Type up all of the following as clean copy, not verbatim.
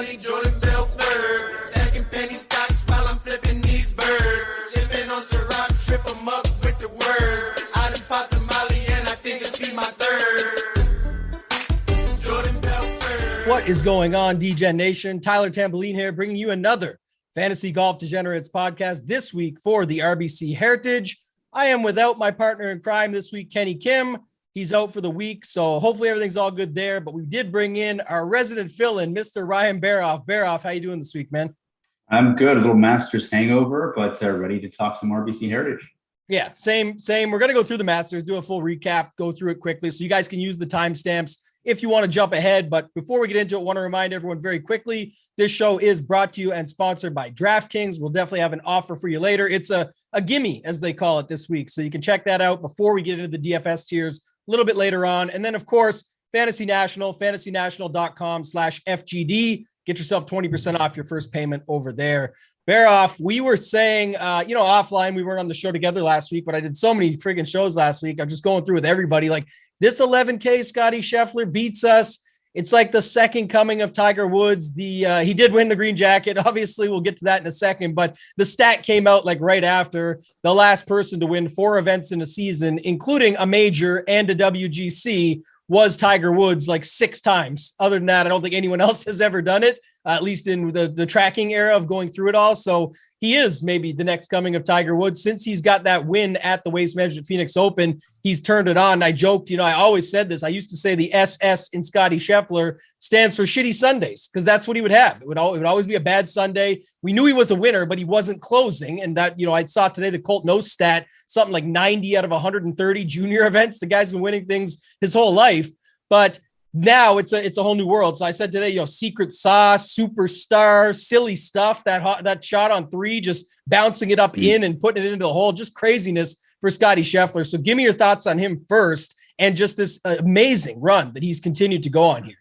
money, Jordan Belfort. Stacking penny stocks while I'm flipping these birds. Sipping on Ciroc, trip 'em up with the words. I done popped the Molly and I think it's be my third. Jordan Belfort. What is going on, Degen Nation? Tyler Tamboline here, bringing you another Fantasy Golf Degenerates podcast this week for the RBC Heritage. I am without my partner in crime this week, Kenny Kim. He's out for the week, so hopefully everything's all good there. But we did bring in our resident fill-in, Mr. Ryan Baroff. Baroff, how you doing this week, man? I'm good. A little Masters hangover, but ready to talk some RBC Heritage. Yeah, same. We're going to go through the Masters, do a full recap, go through it quickly, so you guys can use the timestamps if you want to jump ahead. But before we get into it, I want to remind everyone very quickly, this show is brought to you and sponsored by DraftKings. We'll definitely have an offer for you later. It's a gimme, as they call it this week. So you can check that out before we get into the DFS tiers a little bit later on. And then, of course, Fantasy National, fantasynational.com/FGD. Get yourself 20% off your first payment over there. Baroff, we were saying, offline, we weren't on the show together last week, but I did so many friggin' shows last week. I'm just going through with everybody. Like, this 11K Scotty Scheffler beats us. It's like the second coming of Tiger Woods. He did win the green jacket. Obviously, we'll get to that in a second, but the stat came out like right after the last person to win 4 events in a season, including a major and a WGC, was Tiger Woods like 6 times. Other than that, I don't think anyone else has ever done it, at least in the tracking era of going through it all. So he is maybe the next coming of Tiger Woods. Since he's got that win at the Waste Management Phoenix Open, he's turned it on. I joked, I always said this. I used to say the SS in Scotty Scheffler stands for shitty Sundays, because that's what he would have. It would always be a bad Sunday. We knew he was a winner, but he wasn't closing. And that, I saw today the Colt Nose stat, something like 90 out of 130 junior events. The guy's been winning things his whole life, but now it's a whole new world. So I said today, secret sauce, superstar, silly stuff, that shot on 3, just bouncing it up in and putting it into the hole, just craziness for Scotty Scheffler. So give me your thoughts on him first, and just this amazing run that he's continued to go on here.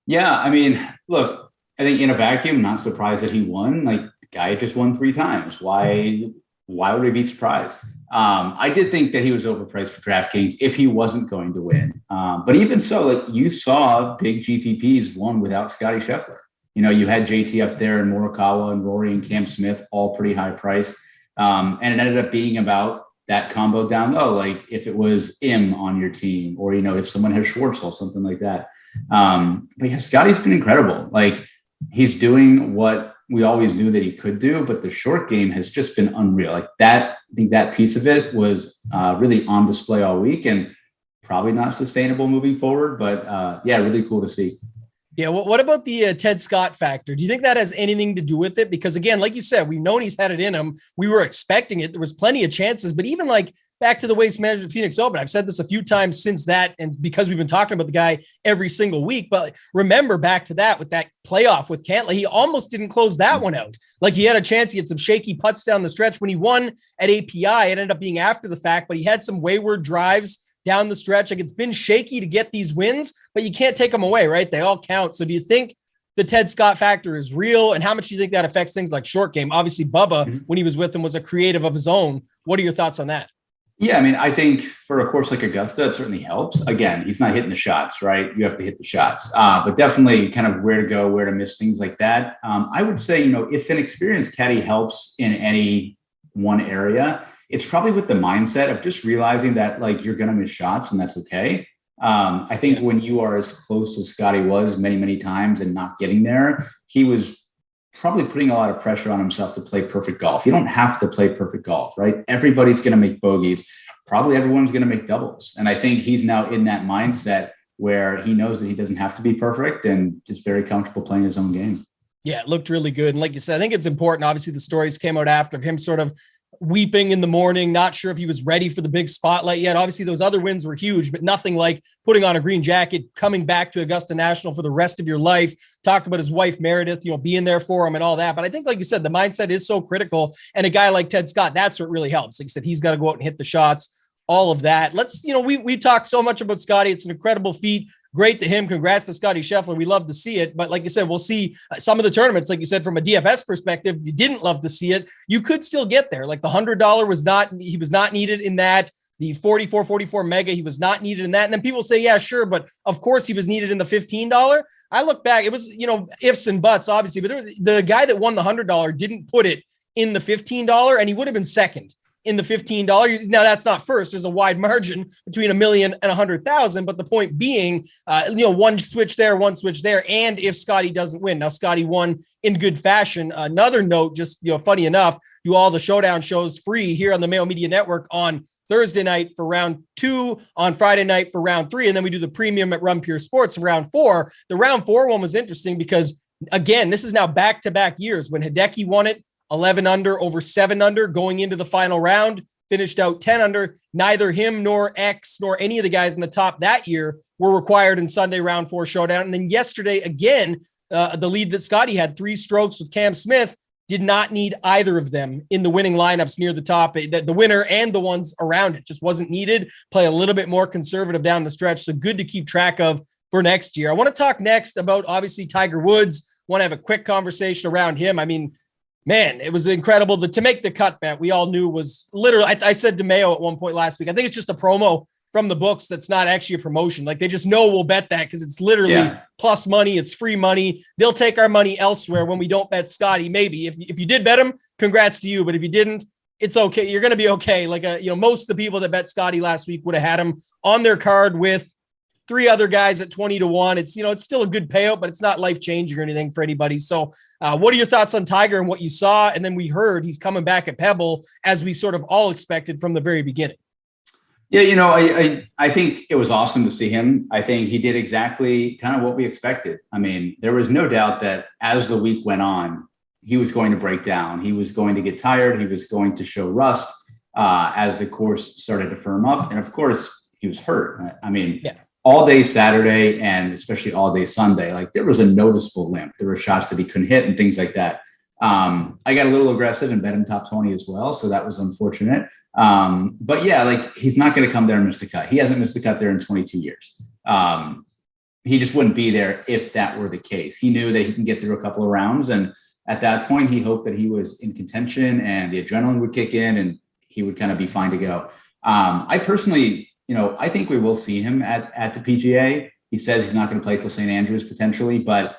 Yeah, I mean, look, I think in a vacuum, not surprised that he won. Like, the guy just won 3 times. Why would we be surprised? I did think that he was overpriced for DraftKings if he wasn't going to win. But even so, like, you saw big GPPs won without Scotty Scheffler. You had JT up there and Morikawa and Rory and Cam Smith, all pretty high price. And it ended up being about that combo down low. Like, if it was Im on your team, or, if someone has Schwartzel, something like that. But yeah, Scotty's been incredible. Like, he's doing what we always knew that he could do, but the short game has just been unreal. Like that, I think that piece of it was really on display all week, and probably not sustainable moving forward, but really cool to see. Yeah. What about the Ted Scott factor? Do you think that has anything to do with it? Because again, like you said, we've known he's had it in him. We were expecting it. There was plenty of chances, but even like back to the Waste Management Phoenix Open, I've said this a few times since that, and because we've been talking about the guy every single week, but remember back to that with that playoff with Cantley, he almost didn't close that one out. Like, he had a chance. He had some shaky putts down the stretch when he won at API. It ended up being after the fact, but he had some wayward drives down the stretch. Like, it's been shaky to get these wins, but you can't take them away, right? They all count. So do you think the Ted Scott factor is real? And how much do you think that affects things like short game? Obviously, Bubba, when he was with him, was a creative of his own. What are your thoughts on that? Yeah, I mean, I think for a course like Augusta, it certainly helps. Again, he's not hitting the shots, right? You have to hit the shots, but definitely kind of where to go, where to miss, things like that. I would say, if an experienced caddy helps in any one area, it's probably with the mindset of just realizing that, like, you're going to miss shots and that's okay. I think when you are as close as Scotty was many, many times and not getting there, he was probably putting a lot of pressure on himself to play perfect golf. You don't have to play perfect golf, right? Everybody's going to make bogeys. Probably everyone's going to make doubles. And I think he's now in that mindset where he knows that he doesn't have to be perfect and just very comfortable playing his own game. Yeah, it looked really good. And like you said, I think it's important. Obviously, the stories came out after of him sort of weeping in the morning, not sure if he was ready for the big spotlight yet. Obviously, those other wins were huge, but nothing like putting on a green jacket, coming back to Augusta National for the rest of your life. Talked about his wife, Meredith, being there for him and all that. But I think, like you said, the mindset is so critical. And a guy like Ted Scott, that's what really helps. Like you said, he's got to go out and hit the shots, all of that. We talk so much about Scotty. It's an incredible feat. Great to him. Congrats to Scotty Scheffler. We love to see it. But like you said, we'll see some of the tournaments, like you said, from a DFS perspective, if you didn't love to see it, you could still get there. Like the $100 he was not needed in that. the 44 mega. He was not needed in that. And then people say, yeah, sure. But of course he was needed in the $15. I look back, it was, ifs and buts, obviously, but the guy that won the $100 didn't put it in the $15, and he would have been second in the $15. Now that's not first. There's a wide margin between $1 million and 100,000. But the point being, one switch there, one switch there. And if Scotty doesn't win, now Scotty won in good fashion. Another note, just, funny enough, do all the showdown shows free here on the Mayo Media Network on Thursday night for round 2, on Friday night for round 3. And then we do the premium at Run Pure Sports for round 4. The round 4 one was interesting because, again, this is now back-to-back years. When Hideki won it, 11 under over 7 under going into the final round, finished out 10 under. Neither him nor X nor any of the guys in the top that year were required in Sunday round 4 showdown. And then yesterday, again, the lead that Scotty had, 3 strokes with Cam Smith, did not need either of them in the winning lineups near the top. The winner and the ones around it just wasn't needed. Play a little bit more conservative down the stretch. So good to keep track of for next year. I want to talk next about, obviously, Tiger Woods. Want to have a quick conversation around him. I mean, man, it was incredible. To make the cut bet, we all knew was literally, I said to Mayo at one point last week, I think it's just a promo from the books that's not actually a promotion. Like, they just know we'll bet that because it's literally plus money. It's free money. They'll take our money elsewhere when we don't bet Scotty. Maybe if you did bet him, congrats to you. But if you didn't, it's okay. You're going to be okay. Like, most of the people that bet Scotty last week would have had him on their card with 3 other guys at 20-1. It's, it's still a good payout, but it's not life-changing or anything for anybody. So what are your thoughts on Tiger and what you saw? And then we heard he's coming back at Pebble, as we sort of all expected from the very beginning. Yeah, I think it was awesome to see him. I think he did exactly kind of what we expected. I mean, there was no doubt that as the week went on, he was going to break down. He was going to get tired. He was going to show rust as the course started to firm up. And of course, he was hurt. I mean, all day Saturday and especially all day Sunday, like, there was a noticeable limp. There were shots that he couldn't hit and things like that. I got a little aggressive and bet him top 20 as well. So that was unfortunate. But yeah, like, he's not going to come there and miss the cut. He hasn't missed the cut there in 22 years. He just wouldn't be there if that were the case. He knew that he can get through a couple of rounds. And at that point, he hoped that he was in contention and the adrenaline would kick in and he would kind of be fine to go. I personally, I think we will see him at the PGA. He says he's not going to play till St. Andrews potentially, but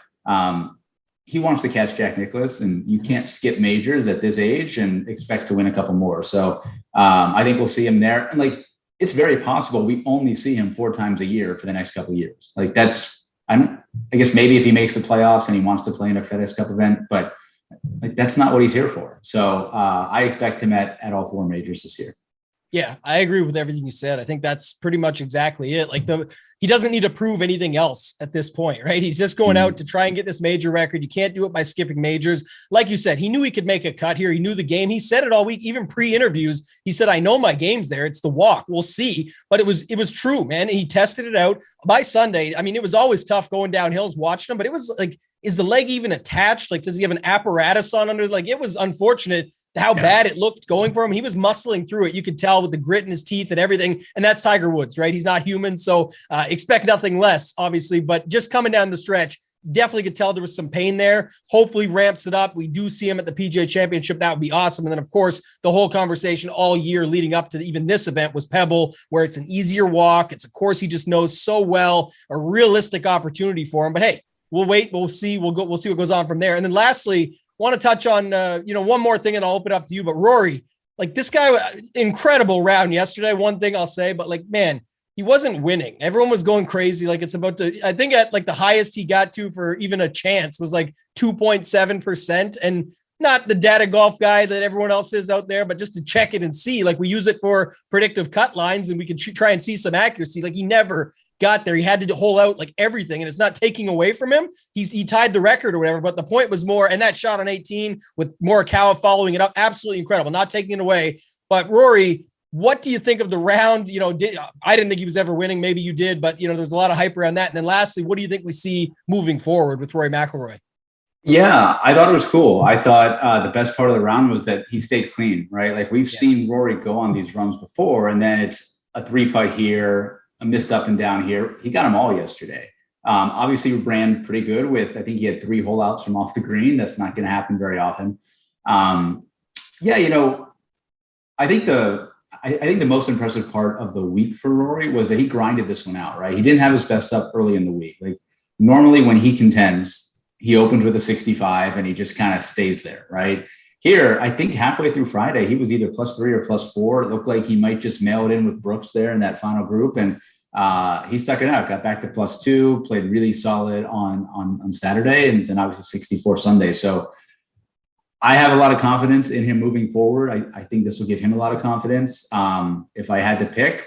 he wants to catch Jack Nicklaus, and you can't skip majors at this age and expect to win a couple more. So I think we'll see him there. And like, it's very possible we only see him 4 times a year for the next couple of years. Like, I guess maybe if he makes the playoffs and he wants to play in a FedEx Cup event, but like, that's not what he's here for. So I expect him at all 4 majors this year. Yeah, I agree with everything you said. I think that's pretty much exactly it. Like, he doesn't need to prove anything else at this point, right? He's just going out to try and get this major record. You can't do it by skipping majors. Like you said, he knew he could make a cut here. He knew the game. He said it all week, even pre-interviews. He said, I know my game's there. It's the walk. We'll see. But it was true, man. He tested it out by Sunday. I mean, it was always tough going down hills watching him, but it was like, is the leg even attached? Like, does he have an apparatus on under? Like, it was unfortunate how bad it looked going for him. He was muscling through it. You could tell with the grit in his teeth and everything. And that's Tiger Woods, right? He's not human. So expect nothing less, obviously, but just coming down the stretch, definitely could tell there was some pain there. Hopefully ramps it up. We do see him at the PGA Championship. That would be awesome. And then, of course, the whole conversation all year leading up to even this event was Pebble, where it's an easier walk. It's a course he just knows so well, a realistic opportunity for him. But hey, we'll wait. We'll see. We'll see what goes on from there. And then lastly, want to touch on, one more thing and I'll open it up to you, but Rory, like, this guy, incredible round yesterday. One thing I'll say, but like, man, he wasn't winning. Everyone was going crazy. Like, it's about to, I think at like the highest he got to for even a chance was like 2.7%, and not the data golf guy that everyone else is out there, but just to check it and see, like, we use it for predictive cut lines and we can try and see some accuracy. Like, he never got there. He had to hole out like everything, and it's not taking away from him. He tied the record or whatever, but the point was more, and that shot on 18 with Morikawa following it up, absolutely incredible, not taking it away. But Rory, what do you think of the round? I didn't think he was ever winning. Maybe you did, but there's a lot of hype around that. And then lastly, what do you think we see moving forward with Rory McIlroy? Yeah, I thought it was cool. I thought the best part of the round was that he stayed clean, right? Like, we've seen Rory go on these runs before, and then it's a 3-putt here, a missed up and down here. He got them all yesterday. Obviously, we ran pretty good with, I think he had 3 hole outs from off the green. That's not going to happen very often. I think the I think the most impressive part of the week for Rory was that he grinded this one out, right? He didn't have his best stuff early in the week. Like normally when he contends, he opens with a 65 and he just kind of stays there, right? Here, I think halfway through Friday, he was either +3 or +4. It looked like he might just mail it in with Brooks there in that final group. And he stuck it out, got back to +2, played really solid on Saturday, and then obviously 64 Sunday. So I have a lot of confidence in him moving forward. I think this will give him a lot of confidence. If I had to pick,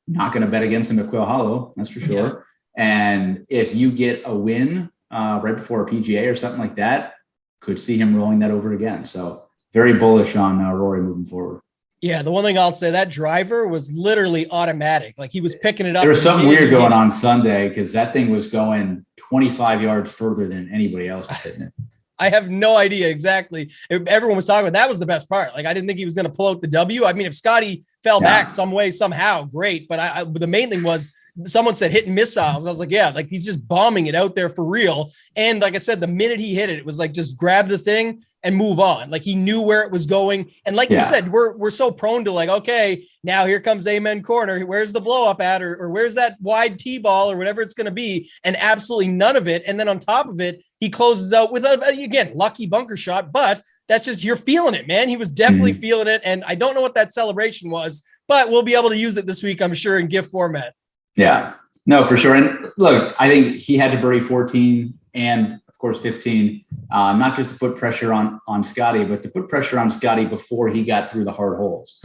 I'm not going to bet against him at Quail Hollow, that's for sure. Yeah. And if you get a win right before a PGA or something like that, could see him rolling that over again. So very bullish on Rory moving forward. Yeah, the one thing I'll say, that driver was literally automatic. Like he was picking it up. There was something weird going on Sunday because that thing was going 25 yards further than anybody else was hitting it. I have no idea exactly. Everyone was talking about that was the best part. Like I didn't think he was going to pull out the W. I mean, if Scotty fell back some way, somehow, great. But the main thing was someone said hitting missiles. I was like, yeah, like he's just bombing it out there for real. And like I said, the minute he hit it, it was like just grab the thing and move on. Like he knew where it was going. And like you said, we're so prone to like, okay, now here comes Amen Corner. Where's the blow up at, or where's that wide T-ball or whatever it's going to be? And absolutely none of it. And then on top of it, he closes out with again, lucky bunker shot, but that's just, you're feeling it, man. He was definitely feeling it. And I don't know what that celebration was, but we'll be able to use it this week, I'm sure, in gift format. Yeah, no, for sure. And look, I think he had to birdie 14 and of course 15, not just to put pressure on Scotty, but to put pressure on Scotty before he got through the hard holes.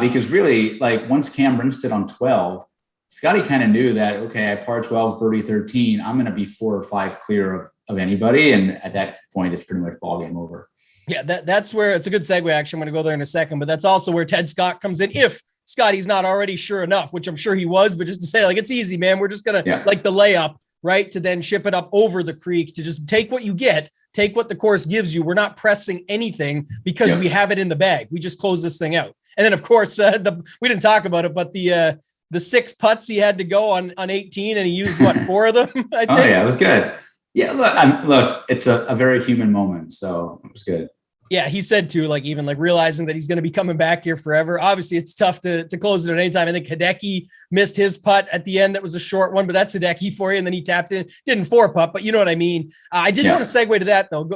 Because really, like once Cam rinsed it on 12, Scotty kind of knew that, okay, I par 12, birdie 13, I'm going to be 4 or 5 clear of anybody. And at that point, it's pretty much ball game over. Yeah, that's where it's a good segue. Actually, I'm going to go there in a second, but that's also where Ted Scott comes in. If Scotty's not already sure enough, which I'm sure he was, but just to say like, it's easy, man. We're just going to like the layup, right? To then ship it up over the creek to just take what you get, take what the course gives you. We're not pressing anything because we have it in the bag. We just close this thing out. And then of course, we didn't talk about it, but the 6 putts he had to go on 18 and he used 4 of them. I think. Oh yeah, it was good. Yeah, look, it's a very human moment, so it was good. Yeah, he said too, like even like realizing that he's going to be coming back here forever. Obviously, it's tough to close it at any time. I think Hideki missed his putt at the end. That was a short one, but that's Hideki for you. And then he tapped in, didn't 4-putt, but you know what I mean. I did want to segue to that though.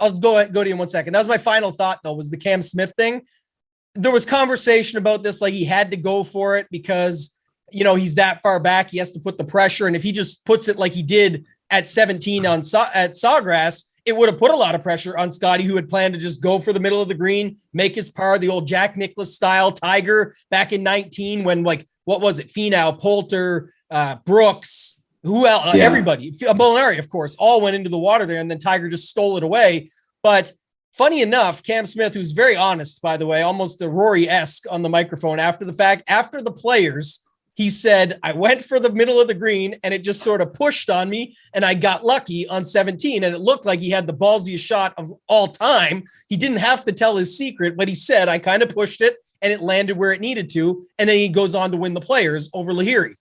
I'll go to you in 1 second. That was my final thought though, was the Cam Smith thing. There was conversation about this, like he had to go for it because, you know, he's that far back. He has to put the pressure. And if he just puts it like he did at 17 at Sawgrass, it would have put a lot of pressure on Scotty, who had planned to just go for the middle of the green, make his par, the old Jack Nicklaus style Tiger back in 19 when like, what was it? Finau, Poulter, Brooks, who else? Everybody, Molinari, of course, all went into the water there. And then Tiger just stole it away. But funny enough, Cam Smith, who's very honest, by the way, almost a Rory-esque on the microphone after the fact, after the Players, he said, I went for the middle of the green and it just sort of pushed on me and I got lucky on 17. And it looked like he had the ballsiest shot of all time. He didn't have to tell his secret, but he said, I kind of pushed it and it landed where it needed to. And then he goes on to win the Players over Lahiri.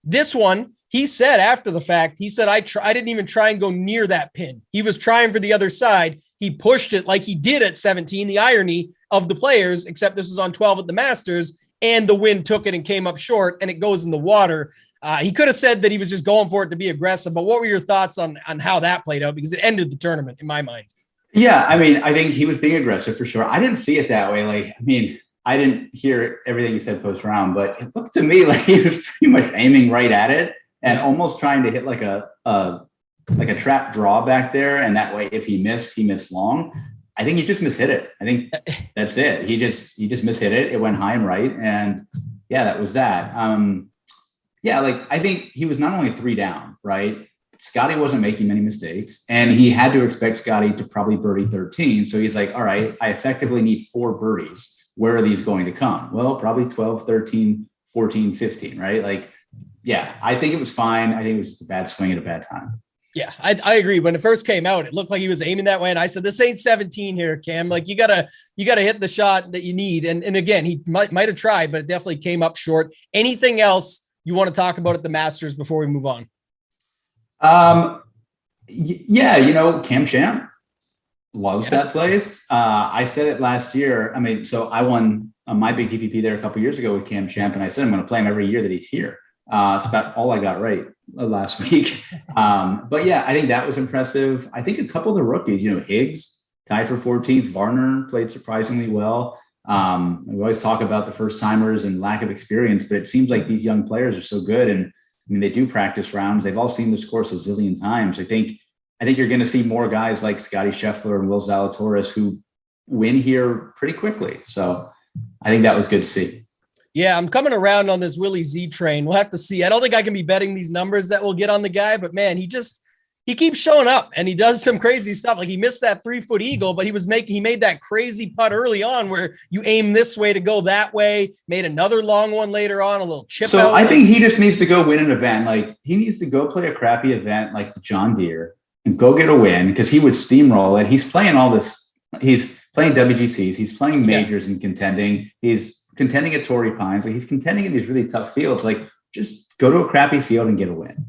This one, he said after the fact, he said, I didn't even try and go near that pin. He was trying for the other side. He pushed it like he did at 17, the irony of the Players, except this was on 12 at the Masters. And the wind took it and came up short and it goes in the water. He could have said that he was just going for it to be aggressive, but what were your thoughts on how that played out? Because it ended the tournament in my mind. Yeah, I mean, I think he was being aggressive for sure. I didn't see it that way. Like, I mean, I didn't hear everything he said post round, but it looked to me like he was pretty much aiming right at it and almost trying to hit like a trap draw back there. And that way, if he missed long. I think he just mishit it. I think that's it. He just mishit it. It went high and right. And yeah, that was that. Like I think he was not only 3 down, right? Scotty wasn't making many mistakes and he had to expect Scotty to probably birdie 13. So he's like, all right, I effectively need 4 birdies. Where are these going to come? Well, probably 12, 13, 14, 15, right? Like, yeah, I think it was fine. I think it was just a bad swing at a bad time. Yeah, I agree. When it first came out, it looked like he was aiming that way. And I said, this ain't 17 here, Cam. Like you gotta hit the shot that you need. And again, he might have tried, but it definitely came up short. Anything else you want to talk about at the Masters before we move on? Cam Champ loves that place. I said it last year. I mean, so I won my big GPP there a couple years ago with Cam Champ, and I said I'm going to play him every year that he's here. It's about all I got right last week. But yeah, I think that was impressive. I think a couple of the rookies, Higgs tied for 14th. Varner played surprisingly well. We always talk about the first timers and lack of experience, but it seems like these young players are so good. And I mean, they do practice rounds. They've all seen this course a zillion times. I think you're going to see more guys like Scotty Scheffler and Will Zalatoris who win here pretty quickly. So I think that was good to see. Yeah, I'm coming around on this Willie Z train. We'll have to see. I don't think I can be betting these numbers that we'll get on the guy, but man, he keeps showing up and he does some crazy stuff. Like he missed that 3-foot eagle, but he made that crazy putt early on where you aim this way to go that way, made another long one later on, a little chip so out. I think he just needs to go win an event. Like he needs to go play a crappy event like the John Deere and go get a win because he would steamroll it. He's playing all this. He's playing WGCs. He's playing majors and contending. He's contending at Torrey Pines. Like he's contending in these really tough fields. Like just go to a crappy field and get a win,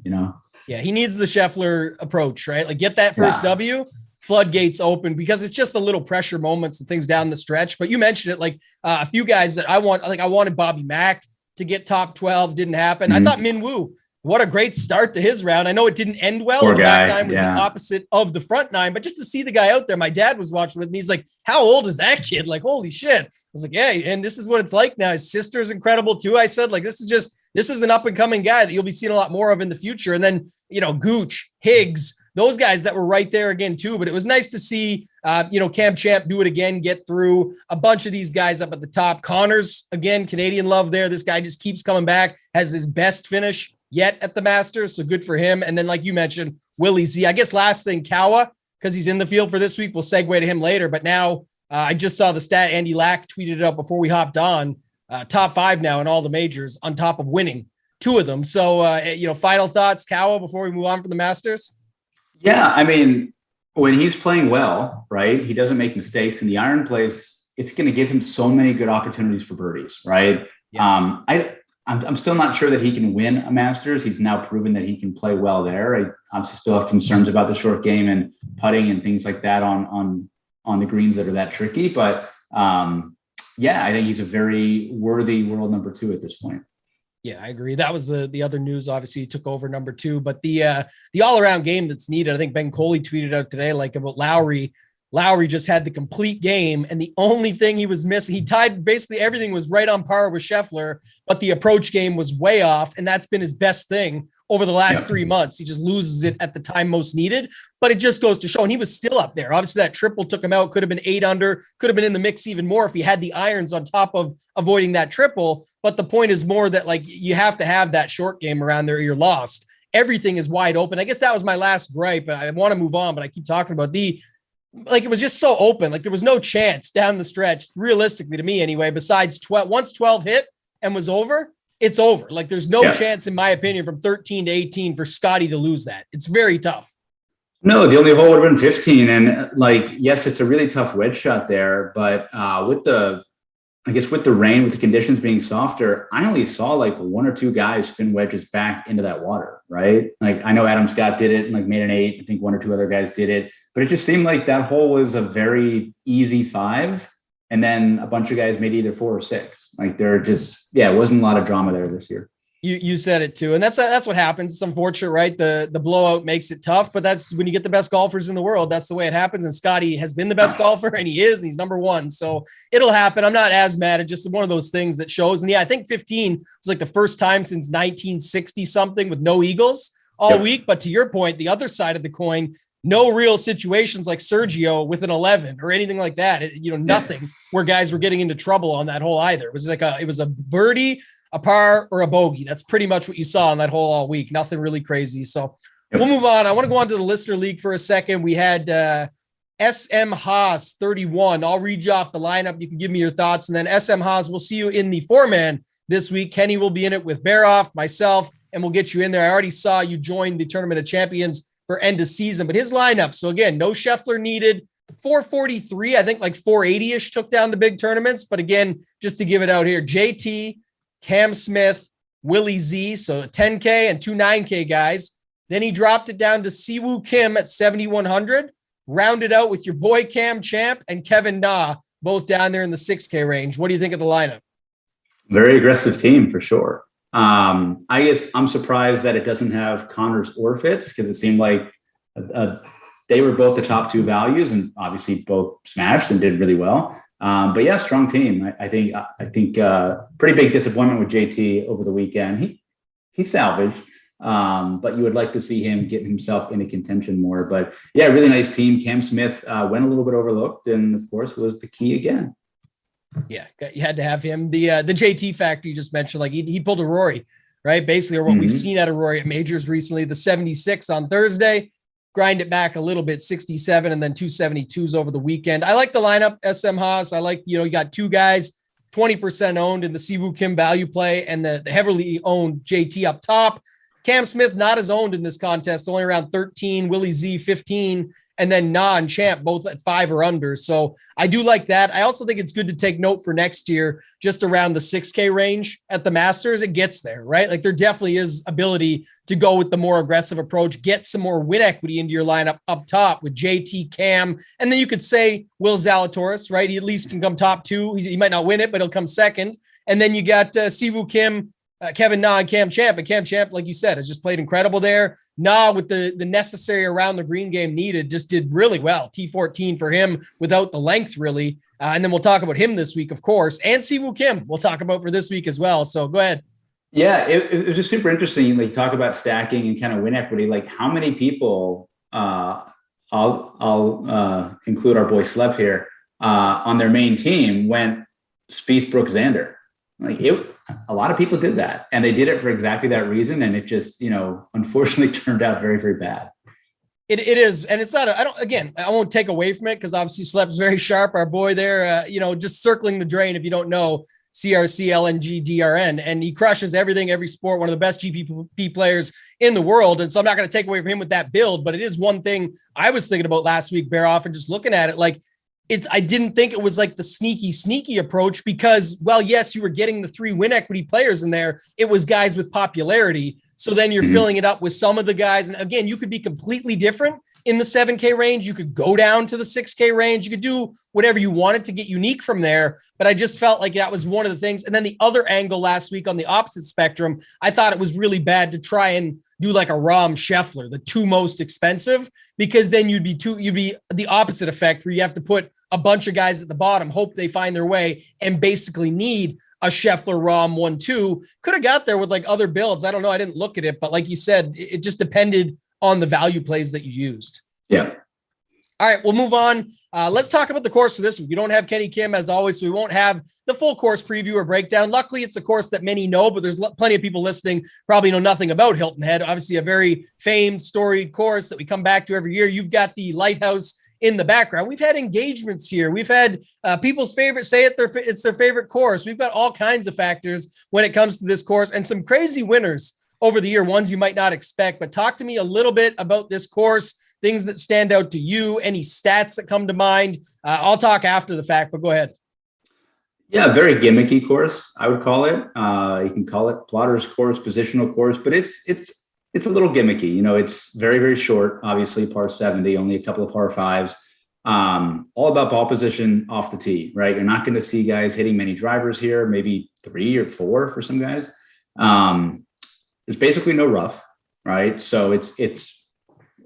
Yeah, he needs the Scheffler approach, right? Like get that first W, floodgates open because it's just the little pressure moments and things down the stretch. But you mentioned it, like a few guys that I wanted Bobby Mack to get top 12, didn't happen. I thought Min Woo, what a great start to his round. I know it didn't end well. Poor The guy, back nine was the opposite of the front nine, but just to see the guy out there, my dad was watching with me. He's like, how old is that kid? Like, holy shit. I was like, yeah, and this is what it's like now. His sister's incredible too. I said, like, this is an up and coming guy that you'll be seeing a lot more of in the future. And then, Gooch, Higgs, those guys that were right there again too. But it was nice to see, Cam Champ do it again, get through a bunch of these guys up at the top. Connors, again, Canadian love there. This guy just keeps coming back, has his best finish yet at the Masters. So good for him. And then, like you mentioned, Willie Z, I guess last thing, Kawa, because he's in the field for this week. We'll segue to him later. But now I just saw the stat. Andy Lack tweeted it out before we hopped on. Top 5 now in all the majors on top of winning 2 of them. So, final thoughts, Kawa, before we move on from the Masters? Yeah. I mean, when he's playing well, right, he doesn't make mistakes, and the iron plays, it's going to give him so many good opportunities for birdies, right? Yeah. I'm still not sure that he can win a Masters. He's now proven that he can play well there. I obviously still have concerns about the short game and putting and things like that on the greens that are that tricky. But I think he's a very worthy world number 2 at this point. Yeah, I agree. That was the other news. Obviously, he took over number 2, but the all-around game that's needed. I think Ben Coley tweeted out today, like about Lowry. Lowry just had the complete game, and the only thing he was missing, he tied basically everything, was right on par with Scheffler, but the approach game was way off, and that's been his best thing over the last 3 months. He just loses it at the time most needed, but it just goes to show, and he was still up there. Obviously, that triple took him out, could have been 8 under, could have been in the mix even more if he had the irons on top of avoiding that triple, but the point is more that, like, you have to have that short game around there or you're lost. Everything is wide open. I guess that was my last gripe, and I want to move on, but I keep talking about it was just so open. Like there was no chance down the stretch, realistically to me anyway, besides 12. Once 12 hit and was over, it's over. Like there's no chance, in my opinion, from 13 to 18 for Scotty to lose that. It's very tough. No, the only hole would have been 15. And yes, it's a really tough wedge shot there, but with the rain, with the conditions being softer, I only saw like 1 or 2 guys spin wedges back into that water, right? Like I know Adam Scott did it and made an 8. I think 1 or 2 other guys did it. But it just seemed like that hole was a very easy 5. And then a bunch of guys made either 4 or 6. Like they're just, it wasn't a lot of drama there this year. You said it too. And that's what happens. It's unfortunate, right? The blowout makes it tough, but that's when you get the best golfers in the world. That's the way it happens. And Scotty has been the best golfer, and he's number 1. So it'll happen. I'm not as mad. It's just one of those things that shows. And I think 15 was like the first time since 1960 something with no eagles all week. But to your point, the other side of the coin, no real situations like Sergio with an 11 or anything like that. Nothing where guys were getting into trouble on that hole either. It was a birdie, a par, or a bogey. That's pretty much what you saw on that hole all week. Nothing really crazy. So we'll move on. I want to go on to the listener league for a second. We had SM Haas 31. I'll read you off the lineup. You can give me your thoughts. And then SM Haas, we'll see you in the 4-man this week. Kenny will be in it with Baroff, myself, and we'll get you in there. I already saw you join the Tournament of Champions for end of season, but his lineup. So again, no Scheffler needed. 443, I think like 480-ish took down the big tournaments. But again, just to give it out here, JT, Cam Smith, Willie Z, so 10K and 2 9K guys. Then he dropped it down to Siwoo Kim at 7,100, rounded out with your boy Cam Champ and Kevin Na both down there in the 6K range. What do you think of the lineup? Very aggressive team for sure. I guess I'm surprised that it doesn't have Connors or Fitz, because it seemed like they were both the top two values and obviously both smashed and did really well. But yeah, strong team. I think pretty big disappointment with JT over the weekend. He salvaged, but you would like to see him get himself into contention more. But yeah, really nice team. Cam Smith went a little bit overlooked, and of course was the key again. Yeah, you had to have him. The JT factor you just mentioned, like he pulled a Rory, right? Basically, or what we've seen out of Rory at majors recently. The 76 on Thursday, grind it back a little bit, 67, and then 272s over the weekend. I like the lineup, SM Haas. I like, you got two guys, 20% owned in the Siwoo Kim value play and the heavily owned JT up top. Cam Smith, not as owned in this contest, only around 13, Willie Z 15, and then Na and Champ both at 5 or under. So I do like that. I also think it's good to take note for next year, just around the 6K range at the Masters. It gets there, right? Like there definitely is ability to go with the more aggressive approach, get some more win equity into your lineup up top with JT, Cam, and then you could say Will Zalatoris, right? He at least can come top 2. He might not win it, but he'll come second. And then you got Siwoo Kim, Kevin Na, and Cam Champ. And Cam Champ, like you said, has just played incredible there. Na, with the necessary around the green game needed, just did really well. T14 for him without the length, really. And then we'll talk about him this week, of course. And Siwoo Kim we'll talk about for this week as well. So go ahead. Yeah, it was just super interesting. Like, talk about stacking and kind of win equity. Like, how many people, I'll include our boy Slep here, on their main team went Spieth, Brooks, Xander. Like, a lot of people did that, and they did it for exactly that reason. And it just, unfortunately turned out very, very bad. It is. And it's not, I won't take away from it, because obviously Slep's very sharp. Our boy there, just circling the drain. If you don't know, CRC, LNG, DRN, and he crushes everything, every sport, one of the best GPP players in the world. And so I'm not going to take away from him with that build, but it is one thing I was thinking about last week, Baroff, and just looking at it, like, I didn't think it was like the sneaky approach, because, well, yes, you were getting the 3 win equity players in there. It was guys with popularity. So then you're filling it up with some of the guys. And again, you could be completely different in the 7K range. You could go down to the 6K range. You could do whatever you wanted to get unique from there. But I just felt like that was one of the things. And then the other angle last week on the opposite spectrum, I thought it was really bad to try and do like a Rahm Scheffler, the 2 most expensive, because then you'd be the opposite effect, where you have to put a bunch of guys at the bottom, hope they find their way, and basically need a Scheffler Rahm 1-2. Could have got there with like other builds. I don't know. I didn't look at it, but like you said, it just depended on the value plays that you used. Yeah. All right, we'll move on. Let's talk about the course for this week. We don't have Kenny Kim as always, so we won't have the full course preview or breakdown. Luckily, it's a course that many know, but there's plenty of people listening probably know nothing about Hilton Head. Obviously, a very famed, storied course that we come back to every year. You've got the lighthouse in the background. We've had engagements here. We've had people's favorite say it's their favorite course. We've got all kinds of factors when it comes to this course, and some crazy winners over the year, ones you might not expect. But talk to me a little bit about this course, things that stand out to you, any stats that come to mind. I'll talk after the fact, but go ahead. Yeah, very gimmicky course, I would call it. You can call it plotter's course, positional course, but it's a little gimmicky. It's very, very short, obviously par 70, only a couple of par 5s. All about ball position off the tee, right? You're not going to see guys hitting many drivers here, maybe 3 or 4 for some guys. There's basically no rough, right? So it's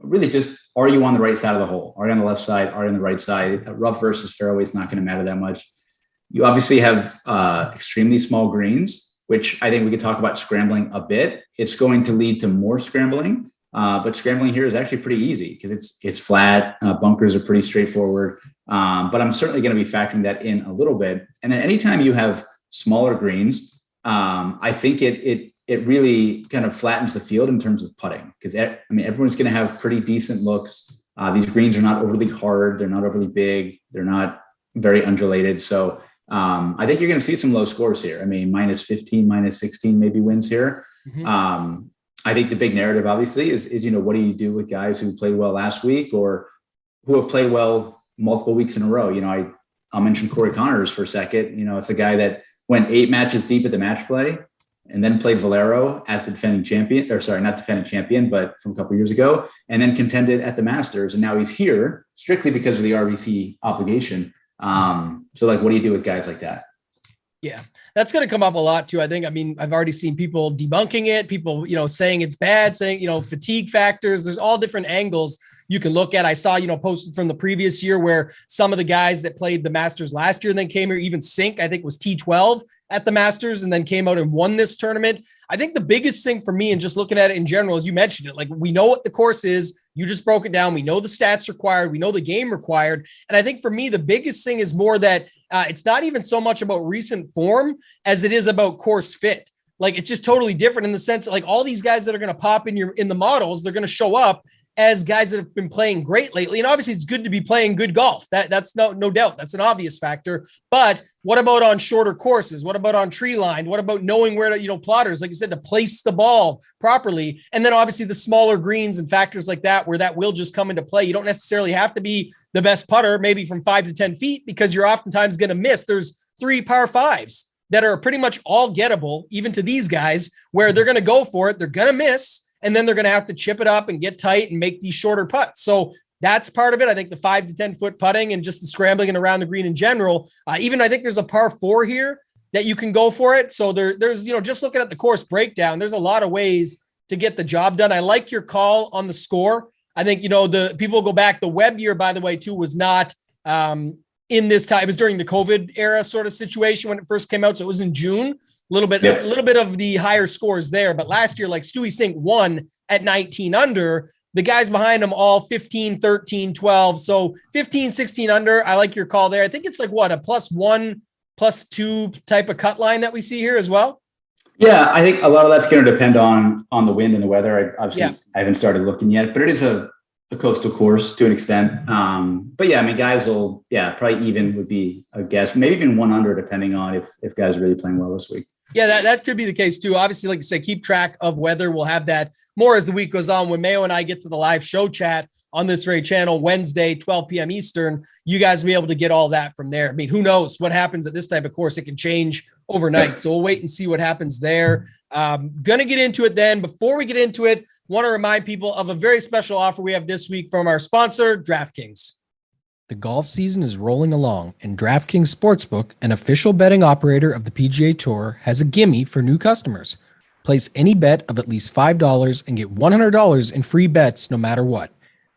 really just, are you on the right side of the hole? Are you on the left side? Are you on the right side? Rough versus fairway is not going to matter that much. You obviously have extremely small greens, which I think we could talk about scrambling a bit. It's going to lead to more scrambling, but scrambling here is actually pretty easy because it's flat. Bunkers are pretty straightforward, but I'm certainly going to be factoring that in a little bit. And then anytime you have smaller greens, I think it really kind of flattens the field in terms of putting, because everyone's going to have pretty decent looks. These greens are not overly hard. They're not overly big. They're not very undulated. So I think you're going to see some low scores here. Minus 15, minus 16 maybe wins here. Mm-hmm. I think the big narrative obviously is, what do you do with guys who played well last week or who have played well multiple weeks in a row? I'll mention Corey Connors for a second. It's a guy that went 8 matches deep at the match play and then played Valero as the defending champion, or sorry, not defending champion, but from a couple of years ago, and then contended at the Masters. And now he's here strictly because of the RBC obligation. So like, what do you do with guys like that? Yeah, that's going to come up a lot too. I think, I mean, I've already seen people debunking it, people, saying it's bad, saying, fatigue factors. There's all different angles you can look at. I saw, posted from the previous year where some of the guys that played the Masters last year and then came here, even Sink, I think was T12 at the Masters and then came out and won this tournament. I think the biggest thing for me and just looking at it in general, as you mentioned it, like we know what the course is. You just broke it down. We know the stats required. We know the game required. And I think for me, the biggest thing is more that it's not even so much about recent form as it is about course fit. Like it's just totally different in the sense that like all these guys that are going to pop in the models, they're going to show up as guys that have been playing great lately. And obviously it's good to be playing good golf. That's no doubt. That's an obvious factor. But what about on shorter courses? What about on tree line? What about knowing where to, plotters, like you said, to place the ball properly? And then obviously the smaller greens and factors like that, where that will just come into play. You don't necessarily have to be the best putter, maybe from 5 to 10 feet, because you're oftentimes going to miss. There's 3 par 5s that are pretty much all gettable, even to these guys, where they're going to go for it. They're going to miss. And then they're going to have to chip it up and get tight and make these shorter putts. So that's part of it. I think the 5 to 10 foot putting and just the scrambling and around the green in general. Even I think there's a par 4 here that you can go for it. So there's, just looking at the course breakdown, there's a lot of ways to get the job done. I like your call on the score. I think, the people go back. The Webb year, by the way, too, was not in this time. It was during the COVID era sort of situation when it first came out. So it was in June. A little bit of the higher scores there. But last year, like Stewie Sink won at 19 under. The guys behind him all 15, 13, 12. So 15, 16 under. I like your call there. I think it's like what, a +1, +2 type of cut line that we see here as well. Yeah, I think a lot of that's going to depend on the wind and the weather. I haven't started looking yet, but it is a coastal course to an extent. But yeah, I mean, guys will, probably even would be a guess, maybe even 1 under, depending on if guys are really playing well this week. Yeah, that could be the case too. Obviously, like you said, keep track of weather. We'll have that more as the week goes on. When Mayo and I get to the live show chat on this very channel, Wednesday, 12 p.m. Eastern, you guys will be able to get all that from there. I mean, who knows what happens at this type of course? It can change overnight. So we'll wait and see what happens there. Gonna get into it then. Before we get into it, want to remind people of a very special offer we have this week from our sponsor, DraftKings. The golf season is rolling along, and DraftKings Sportsbook, an official betting operator of the PGA Tour, has a gimme for new customers. Place any bet of at least $5 and get $100 in free bets no matter what.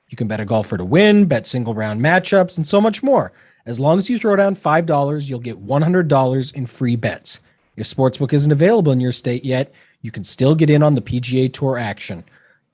You can bet a golfer to win, bet single round matchups, and so much more. As long as you throw down $5, you'll get $100 in free bets. If Sportsbook isn't available in your state yet, you can still get in on the PGA Tour action.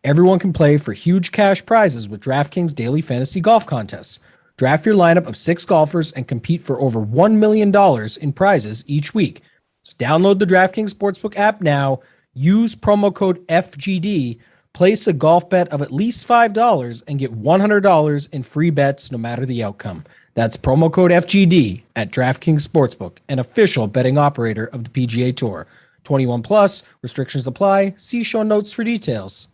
Everyone can play for huge cash prizes with DraftKings Daily Fantasy Golf Contests. Draft your lineup of 6 golfers and compete for over $1 million in prizes each week. So download the DraftKings Sportsbook app now, use promo code FGD, place a golf bet of at least $5 and get $100 in free bets no matter the outcome. That's promo code FGD at DraftKings Sportsbook, an official betting operator of the PGA Tour. 21 plus, restrictions apply. See show notes for details.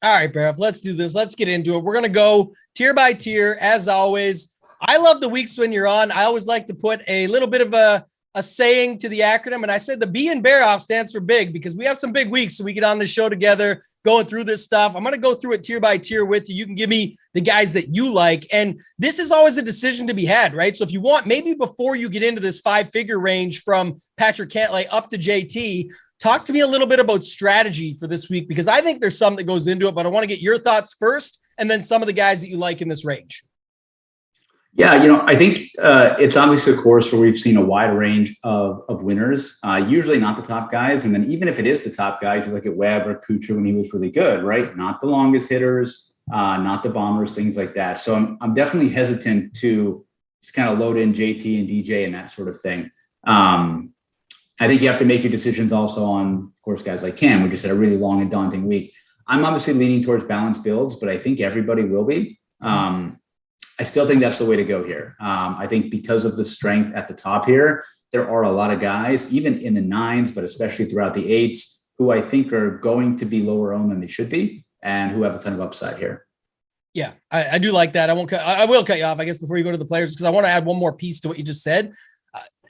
All right, Baroff, let's do this. Let's get into it. We're going to go tier by tier, as always. I love the weeks when you're on. I always like to put a little bit of a saying to the acronym. And I said the B in Baroff stands for big because we have some big weeks. So we get on the show together going through this stuff. I'm going to go through it tier by tier with you. You can give me the guys that you like. And this is always a decision to be had, right? So if you want, maybe before you get into this 5-figure range from Patrick Cantlay up to JT, talk to me a little bit about strategy for this week, because I think there's some that goes into it, but I want to get your thoughts first and then some of the guys that you like in this range. Yeah, I think it's obviously a course where we've seen a wide range of winners, usually not the top guys. And then even if it is the top guys, you look at Webb or Kuchar when he was really good, right? Not the longest hitters, not the bombers, things like that. So I'm definitely hesitant to just kind of load in JT and DJ and that sort of thing. I think you have to make your decisions also on, of course, guys like Cam, who just had a really long and daunting week. I'm obviously leaning towards balanced builds, but I think everybody will be. I still think that's the way to go here. I think because of the strength at the top here, there are a lot of guys, even in the 9s, but especially throughout the 8s, who I think are going to be lower owned than they should be and who have a ton of upside here. Yeah, I do like that. I will cut you off, I guess, before you go to the players, because I want to add one more piece to what you just said.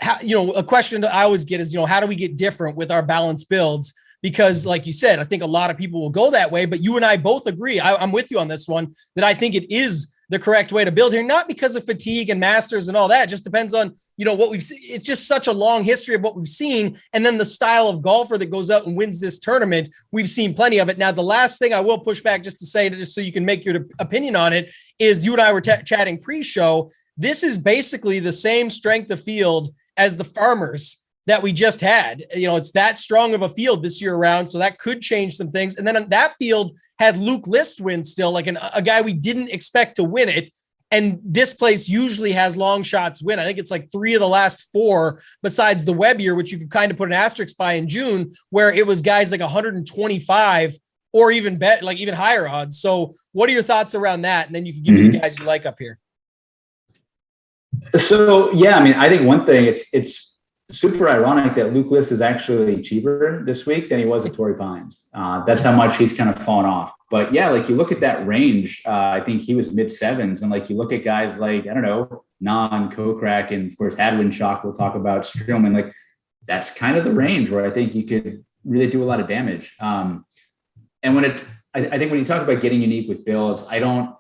A question that I always get is, how do we get different with our balanced builds? Because like you said, I think a lot of people will go that way, but you and I both agree. I'm with you on this one, that I think it is the correct way to build here, not because of fatigue and masters and all that. It just depends on, what we've seen. It's just such a long history of what we've seen. And then the style of golfer that goes out and wins this tournament, we've seen plenty of it. Now, the last thing I will push back just to say, just so you can make your opinion on it, is you and I were chatting pre-show. This is basically the same strength of field as the Farmers that we just had. It's that strong of a field this year around. So that could change some things. And then that field had Luke List win still, like a guy we didn't expect to win it. And this place usually has long shots win. I think it's like 3 of the last 4 besides the Webb year, which you could kind of put an asterisk by in June, where it was guys like 125 or even even higher odds. So what are your thoughts around that? And then you can give me the guys you like up here. So, yeah, I mean, I think one thing, it's super ironic that Luke List is actually cheaper this week than he was at Torrey Pines. That's how much he's kind of fallen off. But yeah, like you look at that range, I think he was mid-7s. And like you look at guys like, I don't know, Nan, Kokrak, and of course Hadwin Shock, we'll talk about Streelman. Like that's kind of the range where I think you could really do a lot of damage. And I think when you talk about getting unique with builds, I don't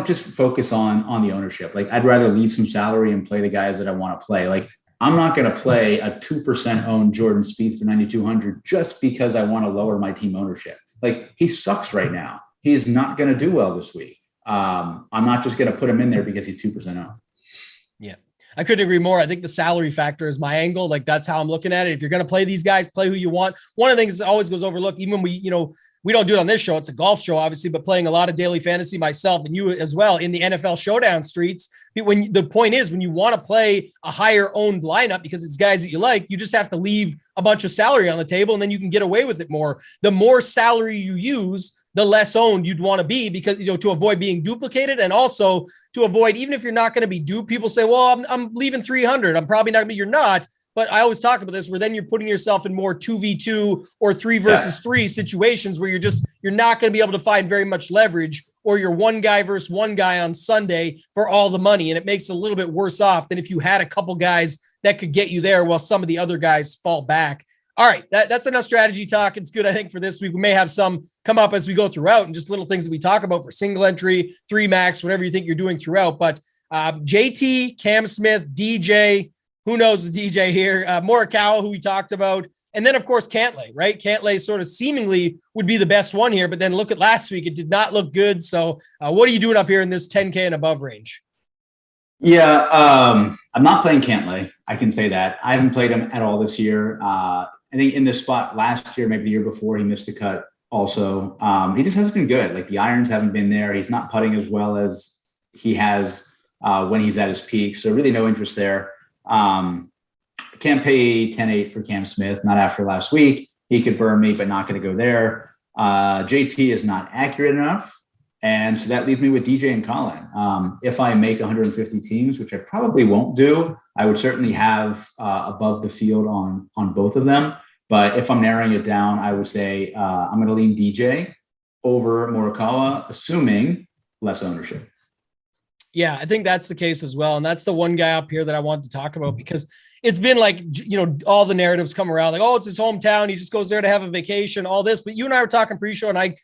just focus on the ownership. Like I'd rather leave some salary and play the guys that I want to play. Like I'm not going to play a 2% owned Jordan Spieth for 9,200 just because I want to lower my team ownership. Like he sucks right now. He is not going to do well this week. I'm not just going to put him in there because he's 2% owned. Yeah. I couldn't agree more. I think the salary factor is my angle. Like that's how I'm looking at it. If you're going to play these guys, play who you want. One of the things that always goes overlooked, even when we don't do it on this show. It's a golf show, obviously, but playing a lot of daily fantasy myself and you as well in the NFL showdown streets. When the point is, when you want to play a higher owned lineup because it's guys that you like, you just have to leave a bunch of salary on the table and then you can get away with it more. The more salary you use, the less owned you'd want to be because, to avoid being duplicated and also to avoid, even if you're not going to be duped, people say, well, I'm leaving 300. I'm probably not going to be, you're not. But I always talk about this where then you're putting yourself in more 2v2 or 3 versus 3 situations where you're not going to be able to find very much leverage, or you're one guy versus one guy on Sunday for all the money. And it makes it a little bit worse off than if you had a couple guys that could get you there while some of the other guys fall back. All right. That's enough strategy talk. It's good, I think, for this week. We may have some come up as we go throughout and just little things that we talk about for single entry, 3 max, whatever you think you're doing throughout. But JT, Cam Smith, DJ, who knows the DJ here? Morikawa, who we talked about. And then, of course, Cantlay, right? Cantlay sort of seemingly would be the best one here. But then look at last week. It did not look good. So what are you doing up here in this 10K and above range? Yeah, I'm not playing Cantlay. I can say that. I haven't played him at all this year. I think in this spot last year, maybe the year before, he missed the cut also. He just hasn't been good. Like the irons haven't been there. He's not putting as well as he has when he's at his peak. So really no interest there. Can't pay 10-8 for Cam Smith, not after last week. He could burn me, but not going to go there. JT is not accurate enough. And so that leaves me with DJ and Colin. If I make 150 teams, which I probably won't do, I would certainly have above the field on both of them. But if I'm narrowing it down, I would say I'm going to lean DJ over Morikawa, assuming less ownership. Yeah, I think that's the case as well. And that's the one guy up here that I want to talk about because it's been like, all the narratives come around like, oh, it's his hometown. He just goes there to have a vacation, all this. But you and I were talking pre-show and I,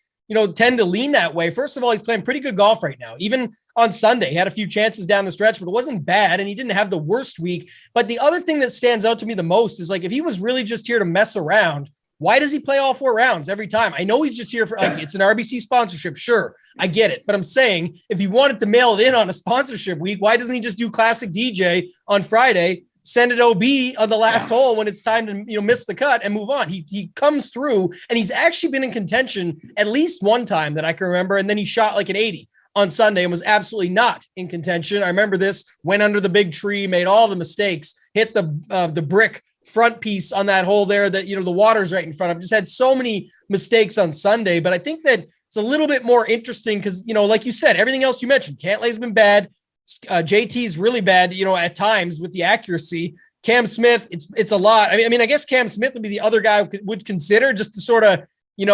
tend to lean that way. First of all, he's playing pretty good golf right now. Even on Sunday, he had a few chances down the stretch, but it wasn't bad. And he didn't have the worst week. But the other thing that stands out to me the most is like, if he was really just here to mess around, why does he play all 4 rounds every time? I know he's just here for, it's an RBC sponsorship. Sure, I get it. But I'm saying if he wanted to mail it in on a sponsorship week, why doesn't he just do classic DJ on Friday, send it OB on the last hole when it's time to, miss the cut and move on? He comes through and he's actually been in contention at least one time that I can remember. And then he shot like an 80 on Sunday and was absolutely not in contention. I remember this, went under the big tree, made all the mistakes, hit the brick front piece on that hole there that, the water's right in front of. Just had so many mistakes on Sunday, but I think that it's a little bit more interesting because, like you said, everything else you mentioned, Cantlay's been bad. JT's really bad, at times with the accuracy. Cam Smith, it's a lot. I mean, I guess Cam Smith would be the other guy would consider just to sort of, I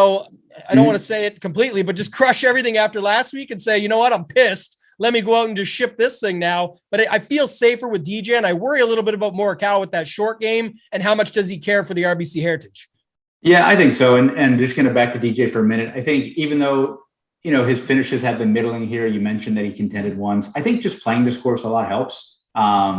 don't want to say it completely, but just crush everything after last week and say, you know what, I'm pissed. Let me go out and just ship this thing now. But I feel safer with DJ, and I worry a little bit about Morikawa with that short game and how much does he care for the RBC Heritage? Yeah, I think so. And just kind of back to DJ for a minute. I think even though his finishes have been middling here. You mentioned that he contended once. I think just playing this course a lot helps.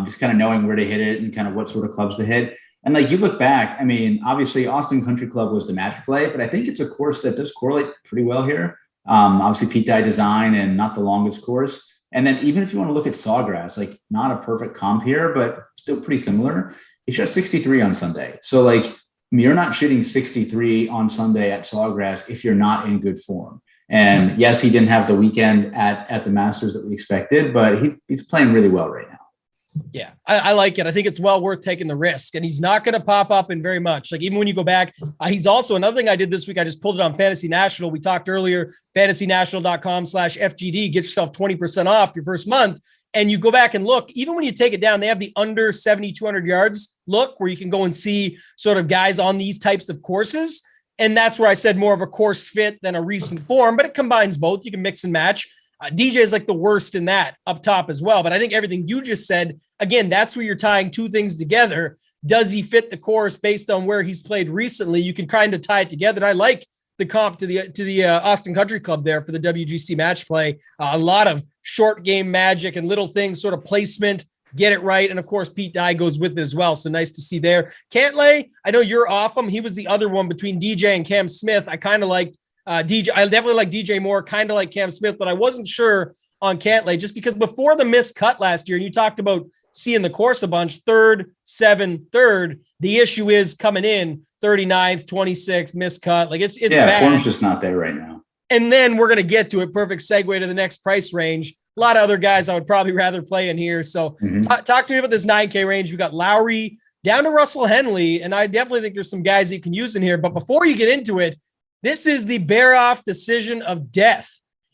Just kind of knowing where to hit it and kind of what sort of clubs to hit. And like you look back, I mean, obviously Austin Country Club was the match play, but I think it's a course that does correlate pretty well here. Obviously Pete Dye design and not the longest course. And then even if you want to look at Sawgrass, like not a perfect comp here, but still pretty similar. He shot 63 on Sunday. So like you're not shooting 63 on Sunday at Sawgrass if you're not in good form. And yes, he didn't have the weekend at the Masters that we expected, but he's playing really well right now. Yeah, I like it. I think it's well worth taking the risk, and he's not going to pop up in very much. Like even when you go back, he's also another thing I did this week. I just pulled it on Fantasy National. We talked earlier, fantasynational.com/FGD, get yourself 20% off your first month. And you go back and look, even when you take it down, they have the under 7,200 yards look where you can go and see sort of guys on these types of courses. And that's where I said more of a course fit than a recent form, but it combines both. You can mix and match. DJ is like the worst in that up top as well. But I think everything you just said, again, that's where you're tying two things together. Does he fit the course based on where he's played recently? You can kind of tie it together. And I like the comp to the Austin Country Club there for the WGC match play. A lot of short game magic and little things, sort of placement, get it right. And of course, Pete Dye goes with it as well. So nice to see there. Cantlay, I know you're off him. He was the other one between DJ and Cam Smith. I kind of liked DJ. I definitely like DJ more, kind of like Cam Smith, but I wasn't sure on Cantlay just because before the missed cut last year, and you talked about seeing the course a bunch, 3rd, 7th, 3rd. The issue is coming in 39th, 26th, missed cut. Like it's bad. Form's just not there right now. And then we're going to get to it. Perfect segue to the next price range. A lot of other guys I would probably rather play in here. So talk to me about this 9K range. We got Lowry down to Russell Henley, and I definitely think there's some guys that you can use in here. But before you get into it, this is the Baroff decision of death.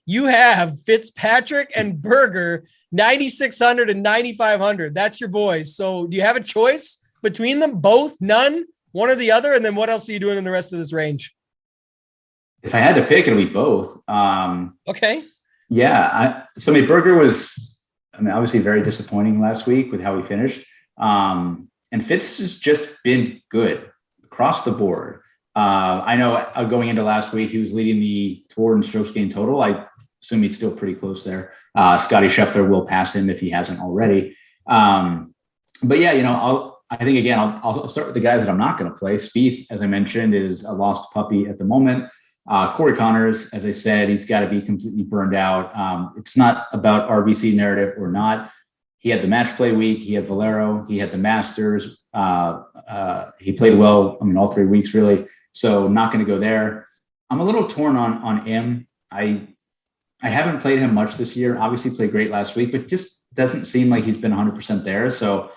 You have Fitzpatrick and Berger, 9,600 and 9,500. That's your boys. So do you have a choice between them? Both? None? One or the other? And then what else are you doing in the rest of this range? If I had to pick, it'll be both. Okay. Yeah. Berger was, obviously very disappointing last week with how he finished. And Fitz has just been good across the board. I know going into last week, he was leading the tour in strokes gained total. I assume he's still pretty close there. Scotty Scheffler will pass him if he hasn't already. But yeah, I think again, I'll start with the guys that I'm not going to play. Spieth, as I mentioned, is a lost puppy at the moment. Corey Connors, as I said, he's got to be completely burned out. It's not about RBC narrative or not. He had the match play week. He had Valero. He had the Masters. He played well. All 3 weeks really. So not going to go there. I'm a little torn on him. I haven't played him much this year. Obviously played great last week, but just doesn't seem like he's been 100% there. So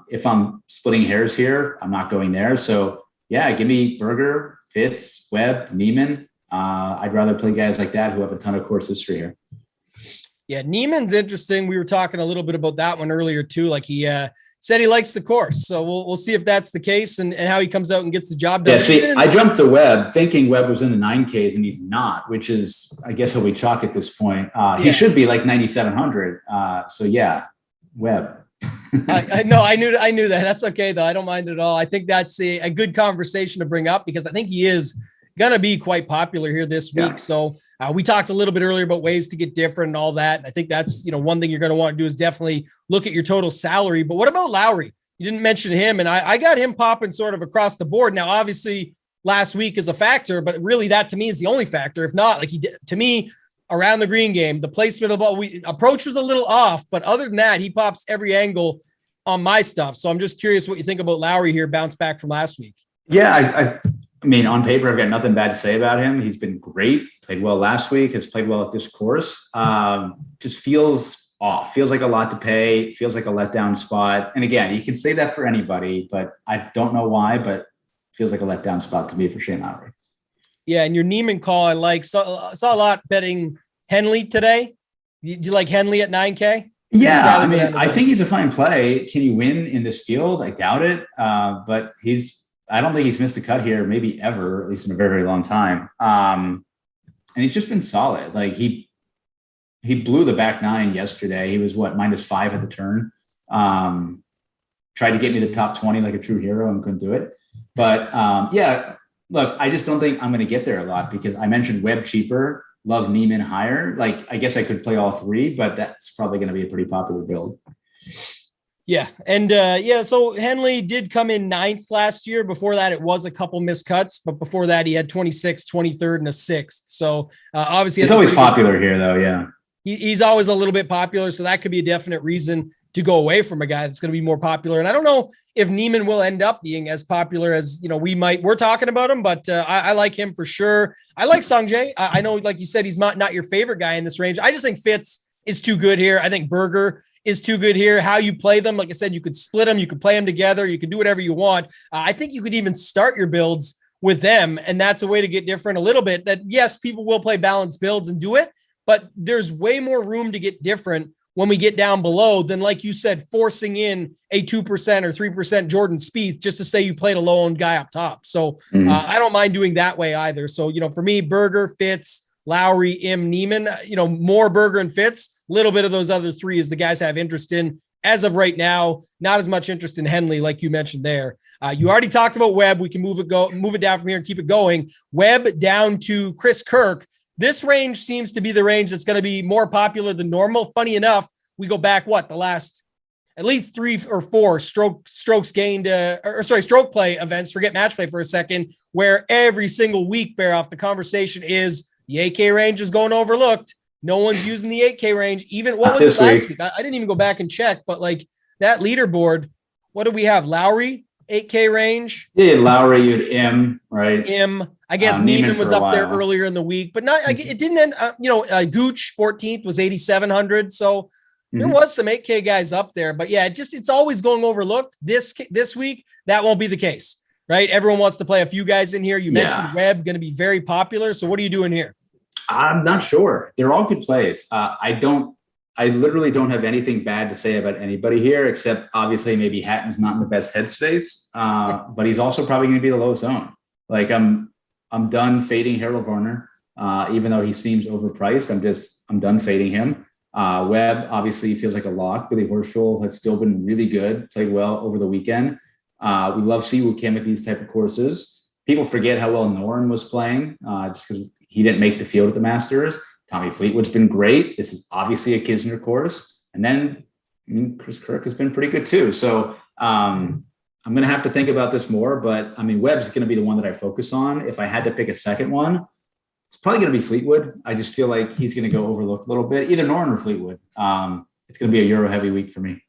if I'm splitting hairs here, I'm not going there. So yeah, give me Berger, Fitz, Webb, Neiman. I'd rather play guys like that who have a ton of course history here. Yeah, Neiman's interesting. We were talking a little bit about that one earlier too. Like he said he likes the course. So we'll see if that's the case and how he comes out and gets the job done. Yeah, see, I jumped to Webb thinking Webb was in the 9Ks and he's not, which is, I guess he'll be chalk at this point. He should be like 9,700. So yeah, Webb. I know. I knew that. That's okay though. I don't mind it at all. I think that's a good conversation to bring up because I think he is going to be quite popular here this week. Yeah. So we talked a little bit earlier about ways to get different and all that. And I think that's, one thing you're going to want to do is definitely look at your total salary. But what about Lowry? You didn't mention him. And I got him popping sort of across the board. Now, obviously last week is a factor, but really that to me is the only factor. If not, like to me, around the green game, the placement of the ball, approach was a little off, but other than that, he pops every angle on my stuff. So I'm just curious what you think about Lowry here, bounce back from last week. Yeah, I mean, on paper, I've got nothing bad to say about him. He's been great, played well last week, has played well at this course. Just feels off, feels like a lot to pay, feels like a letdown spot. And again, you can say that for anybody, but I don't know why, but feels like a letdown spot to me for Shane Lowry. Yeah, and your Neiman call, I like. Saw a lot betting Henley today. Do you like Henley at 9K? Yeah, I mean, I think he's a fine play. Can he win in this field? I doubt it. But I don't think he's missed a cut here, maybe ever, at least in a very, very long time. And he's just been solid. Like he blew the back nine yesterday. He was -5 at the turn. Tried to get me the top 20 like a true hero and couldn't do it. But yeah. Look, I just don't think I'm going to get there a lot because I mentioned Webb cheaper. love Neiman higher. Like, I guess I could play all three, but that's probably going to be a pretty popular build. Yeah. And so Henley did come in 9th last year. Before that, it was a couple missed cuts, but before that he had 26th, 23rd, and a 6th. So obviously he's always popular here though. Yeah. He's always a little bit popular. So that could be a definite reason to go away from a guy that's going to be more popular. And I don't know if Neiman will end up being as popular as, we're talking about him, but I like him for sure. I like Sungjae. I know, like you said, he's not your favorite guy in this range. I just think Fitz is too good here. I think Berger is too good here. How you play them, like I said, you could split them, you could play them together, you could do whatever you want. I think you could even start your builds with them, and that's a way to get different a little bit. That yes, people will play balanced builds and do it, but there's way more room to get different when we get down below than, like you said, forcing in a 2% or 3% Jordan Spieth just to say you played a low-owned guy up top. So I don't mind doing that way either. So, for me, Berger, Fitz, Lowry, Im, Neiman, more Berger and Fitz, little bit of those other three is the guys I have interest in. As of right now, not as much interest in Henley, like you mentioned there. You already talked about Webb. We can move it down from here and keep it going. Webb down to Chris Kirk. This range seems to be the range that's going to be more popular than normal. Funny enough, we go back, the last at least 3 or 4 strokes gained, stroke play events, forget match play for a second, where every single week, Baroff, the conversation is the 8K range is going overlooked. No one's using the 8K range. Even what was it last week? I didn't even go back and check, but like that leaderboard, what do we have? Lowry, 8K range. Yeah, Lowry, you had Im, right? Im. I guess Neiman was up there earlier in the week, but not. It didn't end. Gooch 14th was 8,700. So there was some 8K guys up there, but yeah, it's always going overlooked. This week that won't be the case, right? Everyone wants to play a few guys in here. You mentioned Webb going to be very popular. So what are you doing here? I'm not sure. They're all good plays. I literally don't have anything bad to say about anybody here, except obviously maybe Hatton's not in the best headspace, but he's also probably going to be the lowest owned. Like I'm done fading Harold Varner, even though he seems overpriced. I'm done fading him. Webb obviously feels like a lock. Billy Horschel has still been really good, played well over the weekend. We love Siwoo Kim at these type of courses. People forget how well Noren was playing just because he didn't make the field at the Masters. Tommy Fleetwood's been great. This is obviously a Kisner course. And then Chris Kirk has been pretty good too. So I'm going to have to think about this more, but Webb's going to be the one that I focus on. If I had to pick a second one, it's probably going to be Fleetwood. I just feel like he's going to go overlooked a little bit, either Noren or Fleetwood. It's going to be a Euro heavy week for me.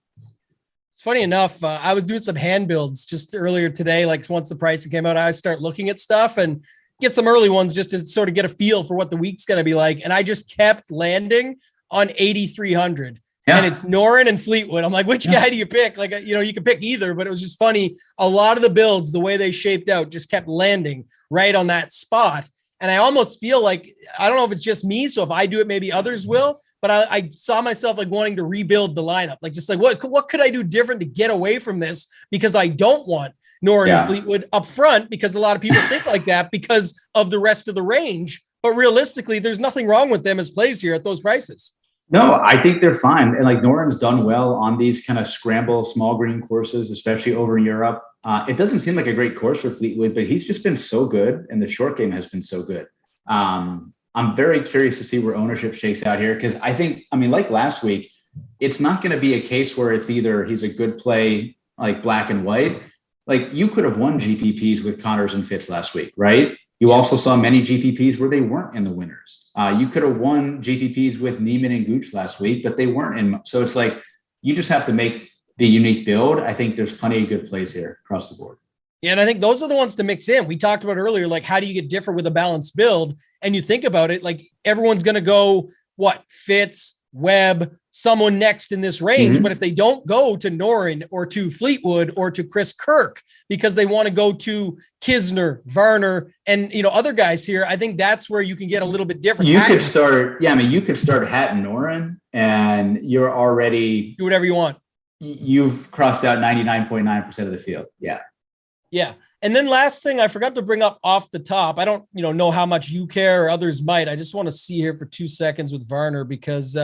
It's funny enough. I was doing some hand builds just earlier today. Like once the pricing came out, I start looking at stuff and get some early ones just to sort of get a feel for what the week's going to be like. And I just kept landing on 8,300 and it's Noren and Fleetwood. I'm like, which guy do you pick? Like, you can pick either, but it was just funny. A lot of the builds, the way they shaped out, just kept landing right on that spot. And I almost feel like, I don't know if it's just me. So if I do it, maybe others will, but I saw myself like wanting to rebuild the lineup. Like, just like, what could I do different to get away from this? Because I don't want Noren and Fleetwood up front, because a lot of people think like that because of the rest of the range. But realistically, there's nothing wrong with them as plays here at those prices. No, I think they're fine. And like Noren's done well on these kind of scramble small green courses, especially over in Europe. It doesn't seem like a great course for Fleetwood, but he's just been so good. And the short game has been so good. I'm very curious to see where ownership shakes out here. Cause I think, like last week, it's not going to be a case where it's either he's a good play, like black and white. Like you could have won GPPs with Connors and Fitz last week, right? You also saw many GPPs where they weren't in the winners. You could have won GPPs with Neiman and Gooch last week, but they weren't in. So it's like, you just have to make the unique build. I think there's plenty of good plays here across the board. Yeah. And I think those are the ones to mix in. We talked about earlier, like how do you get different with a balanced build? And you think about it, like everyone's going to go Fitz, Webb, someone next in this range. But if they don't go to Noren or to Fleetwood or to Chris Kirk because they want to go to Kisner, Varner, and other guys here, I think that's where you can get a little bit different. You could start Hatton Noren, and you're already do whatever you want. You've crossed out 99.9% of the field. Yeah. Yeah. And then last thing I forgot to bring up off the top, I don't know how much you care or others might. I just want to see here for 2 seconds with Varner, because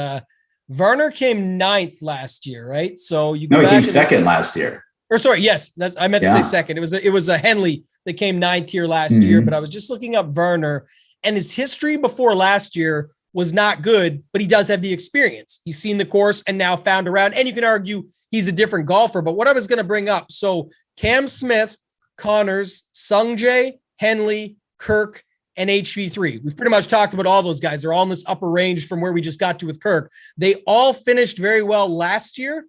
Varner came 9th last year, right? So you go he came second last year. Or sorry, yes, I meant to say second. It was a Henley that came 9th here last year, but I was just looking up Varner, and his history before last year was not good, but he does have the experience. He's seen the course and now found around, and you can argue he's a different golfer. But what I was going to bring up, so Cam Smith, Connors, Sungjae, Henley, Kirk, and HV3. We've pretty much talked about all those guys. They're all in this upper range from where we just got to with Kirk. They all finished very well last year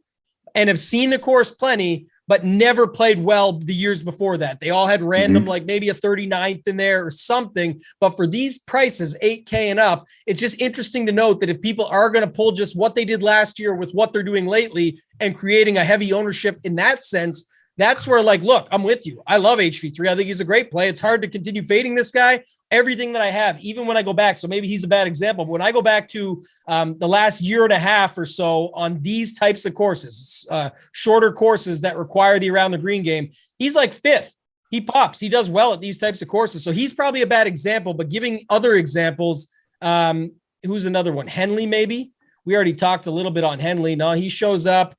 and have seen the course plenty, but never played well the years before that. They all had random, like maybe a 39th in there or something. But for these prices, 8K and up, it's just interesting to note that if people are going to pull just what they did last year with what they're doing lately and creating a heavy ownership in that sense, that's where, like, look, I'm with you. I love HV3. I think he's a great play. It's hard to continue fading this guy. Everything that I have, even when I go back, so maybe he's a bad example, but when I go back to the last year and a half or so on these types of courses, shorter courses that require the around the green game, he's like fifth. He pops. He does well at these types of courses. So he's probably a bad example, but giving other examples, who's another one? Henley, maybe? We already talked a little bit on Henley. No, he shows up,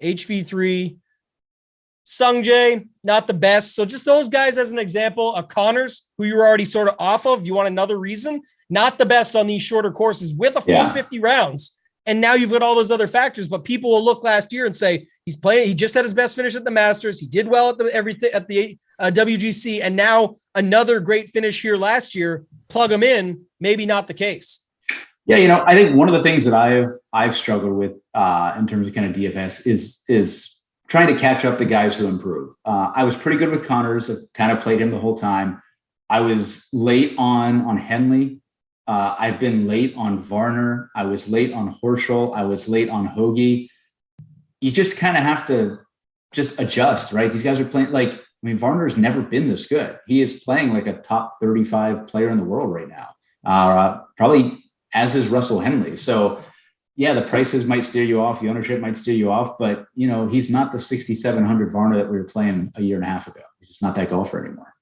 HV3. Sungjae, not the best. So just those guys as an example. Connors, who you were already sort of off of. You want another reason? Not the best on these shorter courses with a full 50 rounds. And now you've got all those other factors, but people will look last year and say he's playing. He just had his best finish at the Masters. He did well at the WGC, and now another great finish here last year. Plug him in. Maybe not the case. Yeah, I think one of the things that I've struggled with in terms of kind of DFS is trying to catch up to guys who improve. I was pretty good with Connors. I kind of played him the whole time. I was late on Henley. I've been late on Varner. I was late on Horschel. I was late on Hoagie. You just kind of have to just adjust, right? These guys are playing Varner's never been this good. He is playing like a top 35 player in the world right now. Probably as is Russell Henley. So yeah, the prices might steer you off. The ownership might steer you off, but he's not the 6,700 Varner that we were playing a year and a half ago. He's just not that golfer anymore.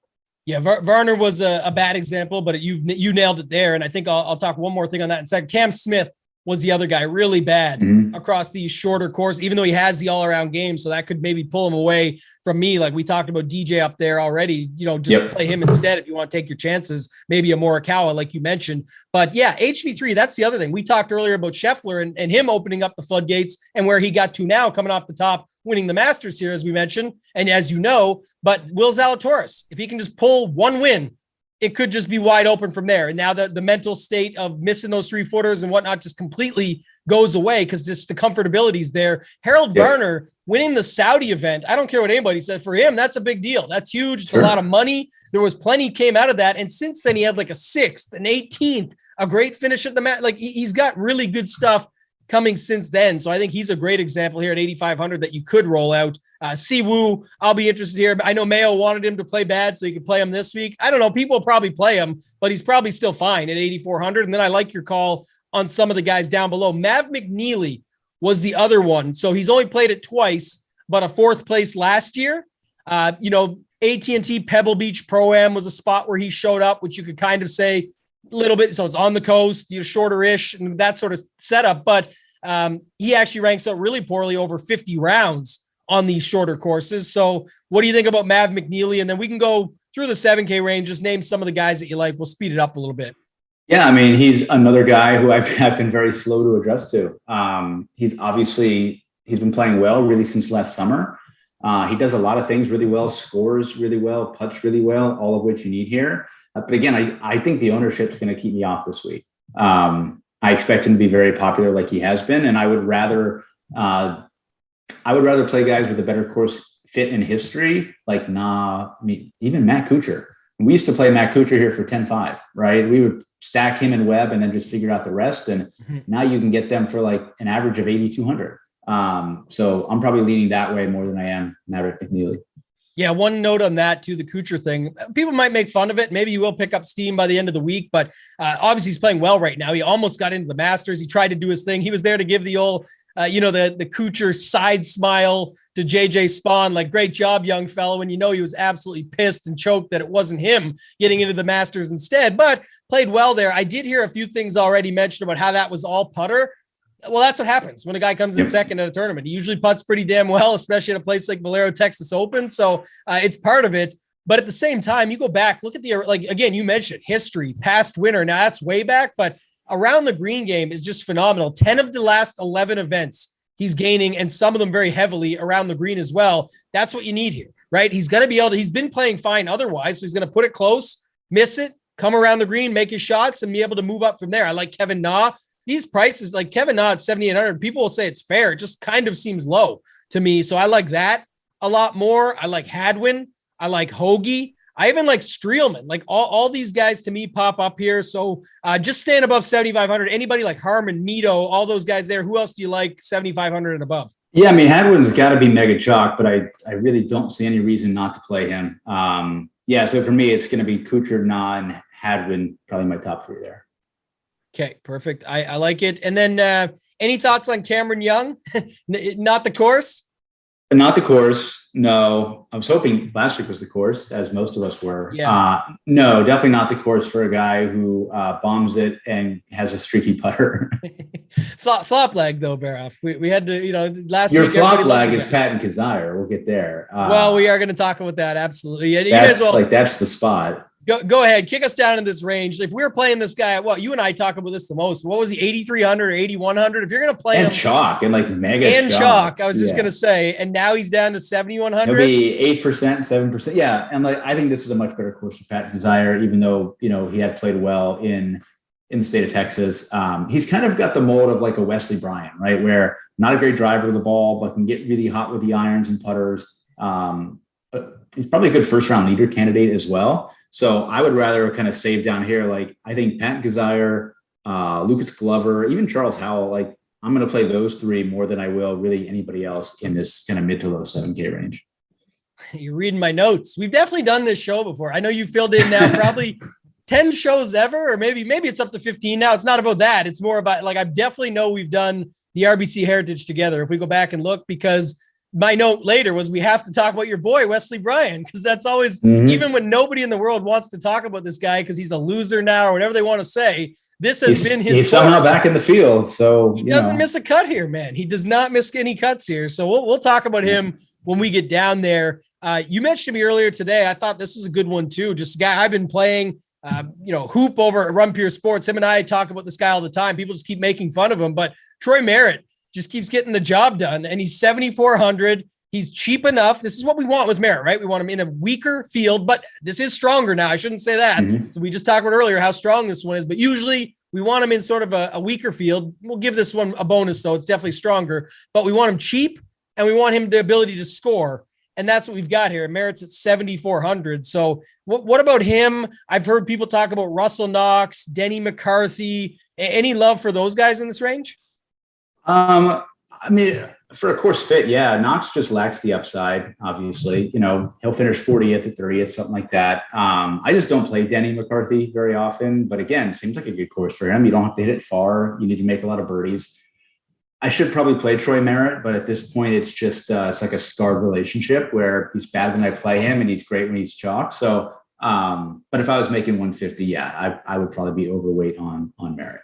Yeah, Varner was a bad example, but you nailed it there. And I think I'll talk one more thing on that in a second. Cam Smith was the other guy, really bad across these shorter courses, even though he has the all-around game. So that could maybe pull him away from me. Like we talked about DJ up there already, just play him instead if you want to take your chances, maybe a Morikawa, like you mentioned. But yeah, HV3, that's the other thing. We talked earlier about Scheffler and him opening up the floodgates and where he got to now, coming off the top, winning the Masters here, as we mentioned. And as you know, but Will Zalatoris, if he can just pull one win, it could just be wide open from there. And now the mental state of missing those 3-footers and whatnot just completely goes away because just the comfortability is there. Harold Varner winning the Saudi event, I don't care what anybody said, for him, that's a big deal. That's huge. It's a lot of money. There was plenty came out of that. And since then, he had like a 6th, an 18th, a great finish at the mat. Like he's got really good stuff coming since then. So I think he's a great example here at 8,500 that you could roll out. Siwoo, I'll be interested here. I know Mayo wanted him to play bad so he could play him this week. I don't know. People will probably play him, but he's probably still fine at 8,400. And then I like your call on some of the guys down below. Mav McNeely was the other one. So he's only played it twice, but a 4th place last year. AT&T Pebble Beach Pro-Am was a spot where he showed up, which you could kind of say a little bit. So it's on the coast, shorter-ish and that sort of setup. But he actually ranks out really poorly over 50 rounds on these shorter courses. So what do you think about Mav McNeely? And then we can go through the 7K range, just name some of the guys that you like. We'll speed it up a little bit. Yeah, I mean, he's another guy who I've been very slow to address to. He's been playing well really since last summer. He does a lot of things really well, scores really well, putts really well, all of which you need here. But again, I think the ownership is going to keep me off this week. I expect him to be very popular like he has been, and I would rather play guys with a better course fit in history, like even Matt Kuchar. We used to play Matt Kuchar here for 10-5, right? We would stack him and Webb and then just figure out the rest. And now you can get them for like an average of 8,200. So I'm probably leaning that way more than I am Maverick McNeely. Yeah, one note on that too, the Kuchar thing. People might make fun of it. Maybe he will pick up steam by the end of the week, but obviously he's playing well right now. He almost got into the Masters. He tried to do his thing. He was there to give the old, the Kuchar side smile to JJ Spawn, like, great job, young fellow. And he was absolutely pissed and choked that it wasn't him getting into the Masters instead, but played well there. I did hear a few things already mentioned about how that was all putter. Well, that's what happens when a guy comes in second at a tournament. He usually putts pretty damn well, especially at a place like Valero Texas Open. So it's part of it. But at the same time, you go back, look at the, like, again, you mentioned history, past winner. Now that's way back, but around the green game is just phenomenal. 10 of the last 11 events he's gaining, and some of them very heavily around the green as well. That's what you need here, right? He's going to be able to, he's been playing fine otherwise. So he's going to put it close, miss it, come around the green, make his shots, and be able to move up from there. I like Kevin Na. These prices, like Kevin Na at 7,800, people will say it's fair. It just kind of seems low to me. So I like that a lot more. I like Hadwin. I like Hoagie. I even like Streelman. Like all these guys to me pop up here. So just staying above 7,500. Anybody like Harmon, Mito, all those guys there. Who else do you like 7,500 and above? Yeah, I mean, Hadwin's got to be mega chalk, but I really don't see any reason not to play him. Yeah, so for me, it's going to be Kuchar, Na, and Hadwin, probably my top three there. Okay, perfect. I like it. And then any thoughts on Cameron Young? Not the course? Not the course. No, I was hoping last week was the course, as most of us were. Yeah. No, definitely not the course for a guy who bombs it and has a streaky putter. Flop leg though, Baroff. We had to, last Your week. Your flop leg is Patton Kazire. We'll get there. Well, we are going to talk about that. Absolutely. Yeah, that's the spot. Go ahead. Kick us down in this range. If we were playing this guy, you and I talk about this the most. What was he, 8,300 or 8,100? If you're going to play him. Chalk and like mega and chalk. I was just going to say, and now he's down to 7,100. He'll be 8%, 7%. Yeah. And I think this is a much better course for Pat Desire, even though, he had played well in the state of Texas. He's kind of got the mold of like a Wesley Bryan, right? Where not a great driver of the ball, but can get really hot with the irons and putters. He's probably a good first round leader candidate as well. So I would rather kind of save down here. Like I think Pat Kazire, Lucas Glover, even Charles Howell, like I'm going to play those three more than I will really anybody else in this kind of mid to low 7K range. You're reading my notes. We've definitely done this show before. I know you filled in now probably 10 shows ever, or maybe it's up to 15 now. It's not about that. It's more about like, I definitely know we've done the RBC Heritage together. If we go back and look, because my note later was we have to talk about your boy, Wesley Bryan, because that's always, even when nobody in the world wants to talk about this guy because he's a loser now or whatever they want to say, this has been his. He's somehow back in the field. So he doesn't miss a cut here, man. He does not miss any cuts here. So we'll talk about him when we get down there. You mentioned to me earlier today. I thought this was a good one too. Just a guy I've been playing, hoop over at Run Pure Sports. Him and I talk about this guy all the time. People just keep making fun of him, but Troy Merritt just keeps getting the job done, and he's 7,400. He's cheap enough. This is what we want with Merritt, right? We want him in a weaker field, but this is stronger now. I shouldn't say that. So we just talked about earlier how strong this one is, but usually we want him in sort of a weaker field. We'll give this one a bonus, though. It's definitely stronger, but we want him cheap, and we want him the ability to score. And that's what we've got here. Merritt's at 7,400. So what about him? I've heard people talk about Russell Knox, Denny McCarthy. Any love for those guys in this range? I mean, for a course fit, yeah, Knox just lacks the upside, obviously. He'll finish 40th at 30th, something like that. I just don't play Denny McCarthy very often, but again, seems like a good course for him. You don't have to hit it far. You need to make a lot of birdies. I should probably play Troy Merritt, but at this point, it's just it's like a scarred relationship where he's bad when I play him and he's great when he's chalk. So, but if I was making 150, yeah, I would probably be overweight on Merritt.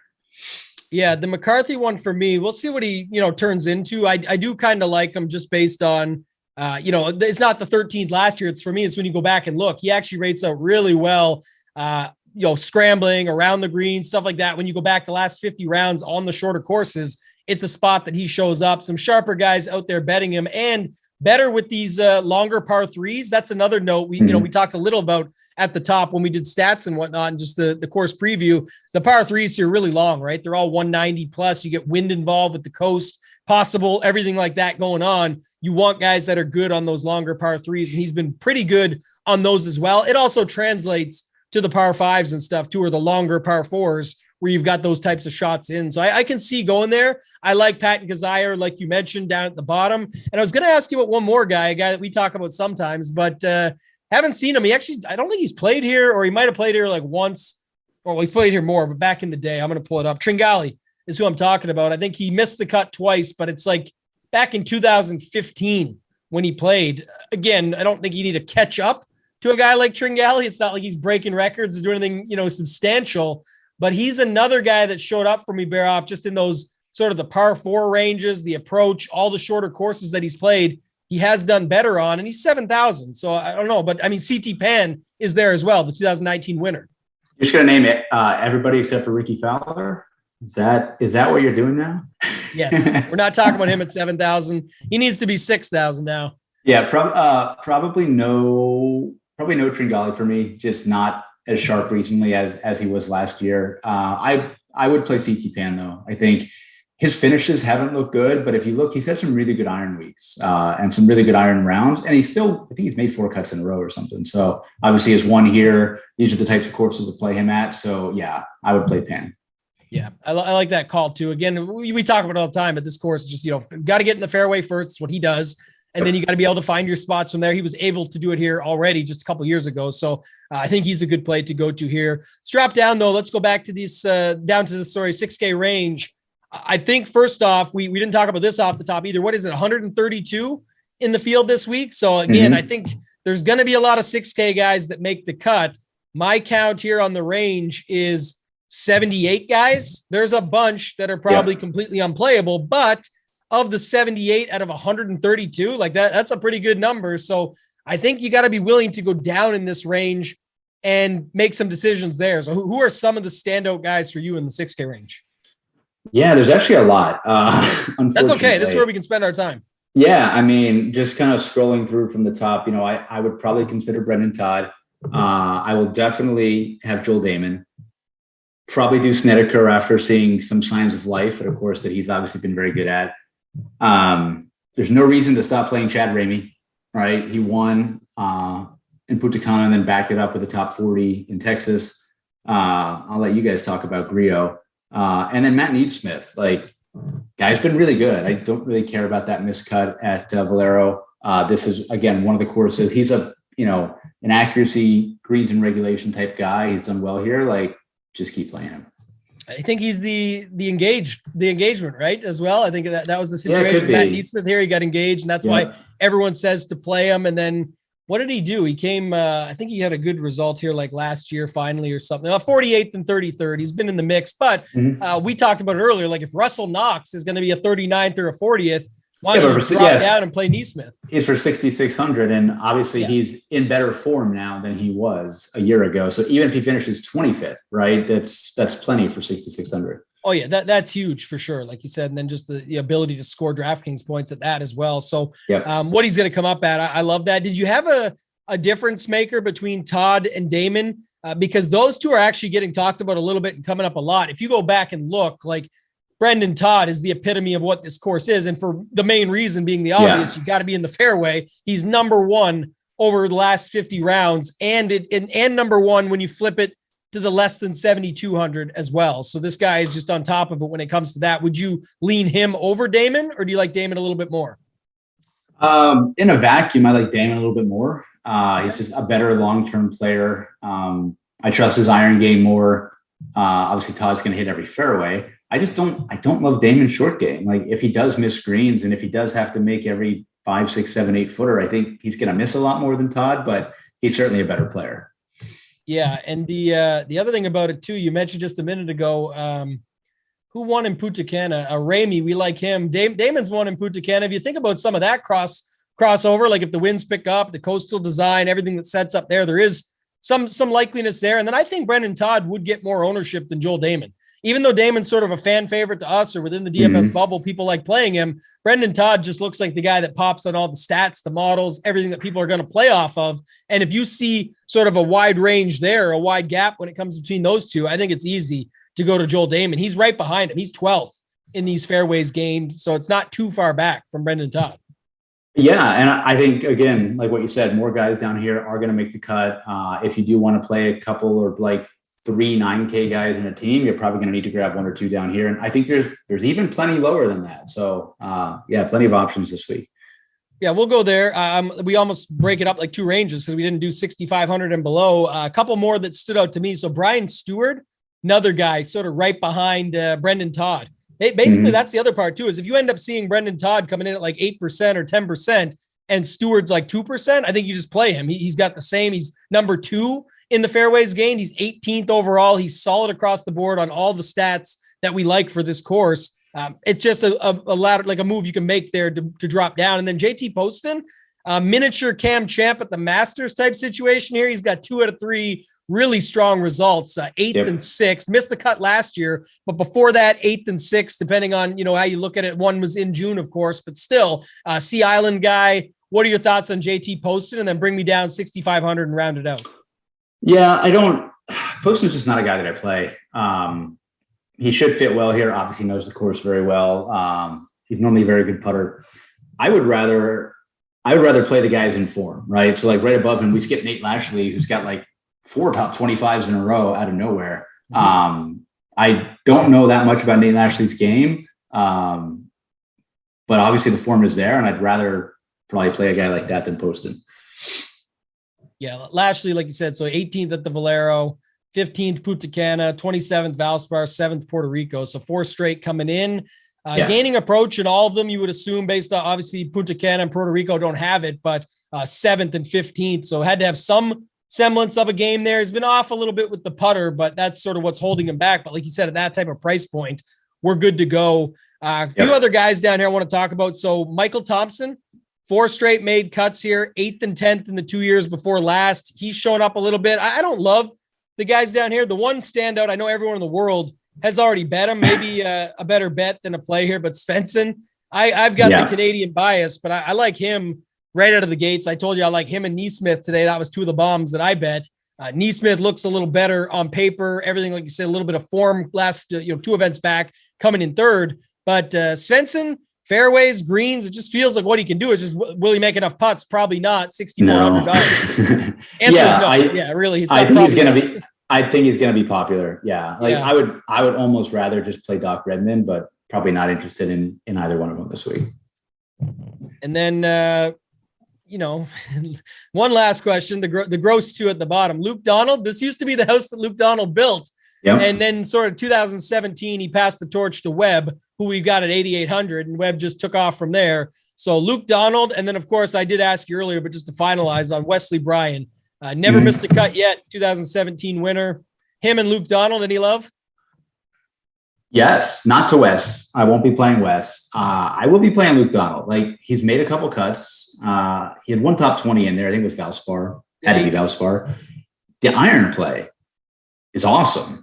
Yeah, the McCarthy one for me, we'll see what he, turns into. I do kind of like him just based on, it's not the 13th last year. It's for me, it's when you go back and look, he actually rates out really well, scrambling around the green, stuff like that. When you go back the last 50 rounds on the shorter courses, it's a spot that he shows up. Some sharper guys out there betting him, and better with these longer par threes. That's another note. We talked a little about at the top when we did stats and whatnot, and just the course preview. The par threes here are really long, right? They're all 190 plus. You get wind involved with the coast, possible, everything like that going on. You want guys that are good on those longer par threes, and he's been pretty good on those as well. It also translates to the par fives and stuff too, or the longer par fours where you've got those types of shots in. So I can see going there. I like Patton Kazire, like you mentioned, down at the bottom. And I was going to ask you about one more guy, a guy that we talk about sometimes, but haven't seen him. I don't think he's played here, or he might've played here like once, or he's played here more, but back in the day. I'm going to pull it up. Tringali is who I'm talking about. I think he missed the cut twice, but it's like back in 2015 when he played. Again, I don't think you need to catch up to a guy like Tringali. It's not like he's breaking records or doing anything, substantial, but he's another guy that showed up for me, Baroff, just in those sort of the par four ranges, the approach, all the shorter courses that he's played. he has done better on, and he's 7,000. So I don't know, but I mean, CT Pan is there as well, the 2019 winner. You're just going to name it everybody except for Ricky Fowler? Is that what you're doing now? Yes. We're not talking about him at 7,000. He needs to be 6,000 now. Yeah, probably no Tringali for me, just not as sharp recently as he was last year. I would play CT Pan though. I think his finishes haven't looked good, but if you look, he's had some really good iron weeks and some really good iron rounds. And I think he's made 4 cuts in a row or something. So obviously his one here, these are the types of courses to play him at. So yeah, I would play Pan. Yeah, I like that call too. Again, we talk about it all the time, but this course is just, got to get in the fairway first. It's what he does. And then you got to be able to find your spots from there. He was able to do it here already just a couple of years ago. So I think he's a good play to go to here. Let's drop down though. Let's go back to these, down to the 6K range. I think first off, we didn't talk about this off the top either. What is it? 132 in the field this week. So again, I think there's going to be a lot of 6K guys that make the cut. My count here on the range is 78 guys. There's a bunch that are probably completely unplayable, but of the 78 out of 132, like that's a pretty good number. So I think you got to be willing to go down in this range and make some decisions there. So who are some of the standout guys for you in the 6K range? Yeah, there's actually a lot. That's okay. This is where we can spend our time. Yeah, I mean, just kind of scrolling through from the top, I would probably consider Brendan Todd. I will definitely have Joel Damon. Probably do Snedeker after seeing some signs of life at a course that he's obviously been very good at. There's no reason to stop playing Chad Ramey, right? He won in Punta Cana and then backed it up with the top 40 in Texas. I'll let you guys talk about Griot. And then Matt Needsmith, guy's been really good. I don't really care about that miscut at Valero. This is, again, one of the courses. He's an accuracy, greens and regulation type guy. He's done well here. Just keep playing him. I think he's the engagement, right? As well. I think that was the situation. Matt Needsmith here, he got engaged, and that's why everyone says to play him. And then what did he do? He came, I think he had a good result here, last year, finally, or something. 48th and 33rd. He's been in the mix, but we talked about it earlier. If Russell Knox is going to be a 39th or a 40th, why don't you drop down and play Neesmith? He's for 6,600, and obviously he's in better form now than he was a year ago. So even if he finishes 25th, right, that's plenty for 6,600. Oh yeah, that's huge for sure, like you said, and then just the ability to score DraftKings points at that as well. So what he's going to come up at, I love that. Did you have a difference maker between Todd and Damon? Because those two are actually getting talked about a little bit and coming up a lot. If you go back and look, Brendan Todd is the epitome of what this course is. And for the main reason being the obvious, you got to be in the fairway. He's number one over the last 50 rounds and number one when you flip it to the less than 7,200 as well. So this guy is just on top of it when it comes to that. Would you lean him over Damon, or do you like Damon a little bit more? In a vacuum, I like Damon a little bit more. He's just a better long-term player. I trust his iron game more. Obviously Todd's going to hit every fairway. I don't love Damon's short game. If he does miss greens and if he does have to make every 5, 6, 7, 8 footer, I think he's going to miss a lot more than Todd, but he's certainly a better player. Yeah. And the other thing about it too, you mentioned just a minute ago, who won in Punta Cana? Ramey, we like him. Damon's won in Punta Cana. If you think about some of that crossover, if the winds pick up, the coastal design, everything that sets up there is some likeliness there. And then I think Brendan Todd would get more ownership than Joel Damon. Even though Damon's sort of a fan favorite to us or within the DFS bubble, people like playing him. Brendan Todd just looks like the guy that pops on all the stats, the models, everything that people are going to play off of. And if you see sort of a wide range there, a wide gap when it comes between those two, I think it's easy to go to Joel Damon. He's right behind him. He's 12th in these fairways gained. So it's not too far back from Brendan Todd. Yeah. And I think, again, like what you said, more guys down here are going to make the cut. If you do want to play a couple or 3 9K guys in a team, you're probably going to need to grab 1 or 2 down here. And I think there's even plenty lower than that. So plenty of options this week. Yeah, we'll go there. We almost break it up 2 ranges because we didn't do 6,500 and below. A couple more that stood out to me. So Brian Stewart, another guy sort of right behind Brendan Todd. Basically, that's the other part too, is if you end up seeing Brendan Todd coming in at 8% or 10% and Stewart's 2%, I think you just play him. He's got the same. He's number 2 in the fairways gained. He's 18th overall. He's solid across the board on all the stats that we like for this course. It's just a ladder, like a move you can make there to drop down. And then JT Poston, miniature Cam Champ at the Masters type situation here. He's got 2 out of 3 really strong results, 8th and 6th, missed the cut last year, but before that 8th and 6th, depending on, how you look at it. One was in June, of course, but still Sea Island guy. What are your thoughts on JT Poston? And then bring me down 6,500 and round it out. Yeah, Poston's just not a guy that I play. He should fit well here. Obviously knows the course very well. He's normally a very good putter. I would rather play the guys in form, right? So like right above him, we skip Nate Lashley, who's got like 4 top 25s in a row out of nowhere. I don't know that much about Nate Lashley's game, but obviously the form is there, and I'd rather probably play a guy like that than Poston. Yeah, Lashley, like you said, so 18th at the Valero, 15th Punta Cana, 27th Valspar, 7th Puerto Rico. So 4 straight coming in. Gaining approach in all of them, you would assume, based on obviously Punta Cana and Puerto Rico don't have it, but 7th and 15th. So had to have some semblance of a game there. He's been off a little bit with the putter, but that's sort of what's holding him back. But like you said, at that type of price point, we're good to go. A few other guys down here I want to talk about. So Michael Thompson, 4 straight made cuts here, 8th and 10th in the 2 years before last. He's shown up a little bit. I don't love the guys down here. The one standout, I know everyone in the world has already bet him, maybe a better bet than a play here, but Svensson, I've got the Canadian bias, but I like him right out of the gates. I told you I like him and Neesmith today. That was 2 of the bombs that I bet. Neesmith looks a little better on paper. Everything, like you said, a little bit of form last 2 events back, coming in 3rd. But Svensson, fairways, greens, it just feels like what he can do is just, will he make enough putts? Probably not. $6,400. No. Really. I think he's going to be popular. Yeah. I would almost rather just play Doc Redmond, but probably not interested in either one of them this week. And then, one last question, the gross 2 at the bottom, Luke Donald. This used to be the house that Luke Donald built. Yep. And then sort of 2017, he passed the torch to Webb, who we got at 8,800, and Webb just took off from there. So Luke Donald. And then of course I did ask you earlier, but just to finalize on Wesley Bryan, never missed a cut yet. 2017 winner, him and Luke Donald. Any love? Yes, not to Wes. I won't be playing Wes. I will be playing Luke Donald. Like, he's made a couple cuts. He had 1 top 20 in there. I think it was Valspar. Had to be Valspar. The iron play is awesome.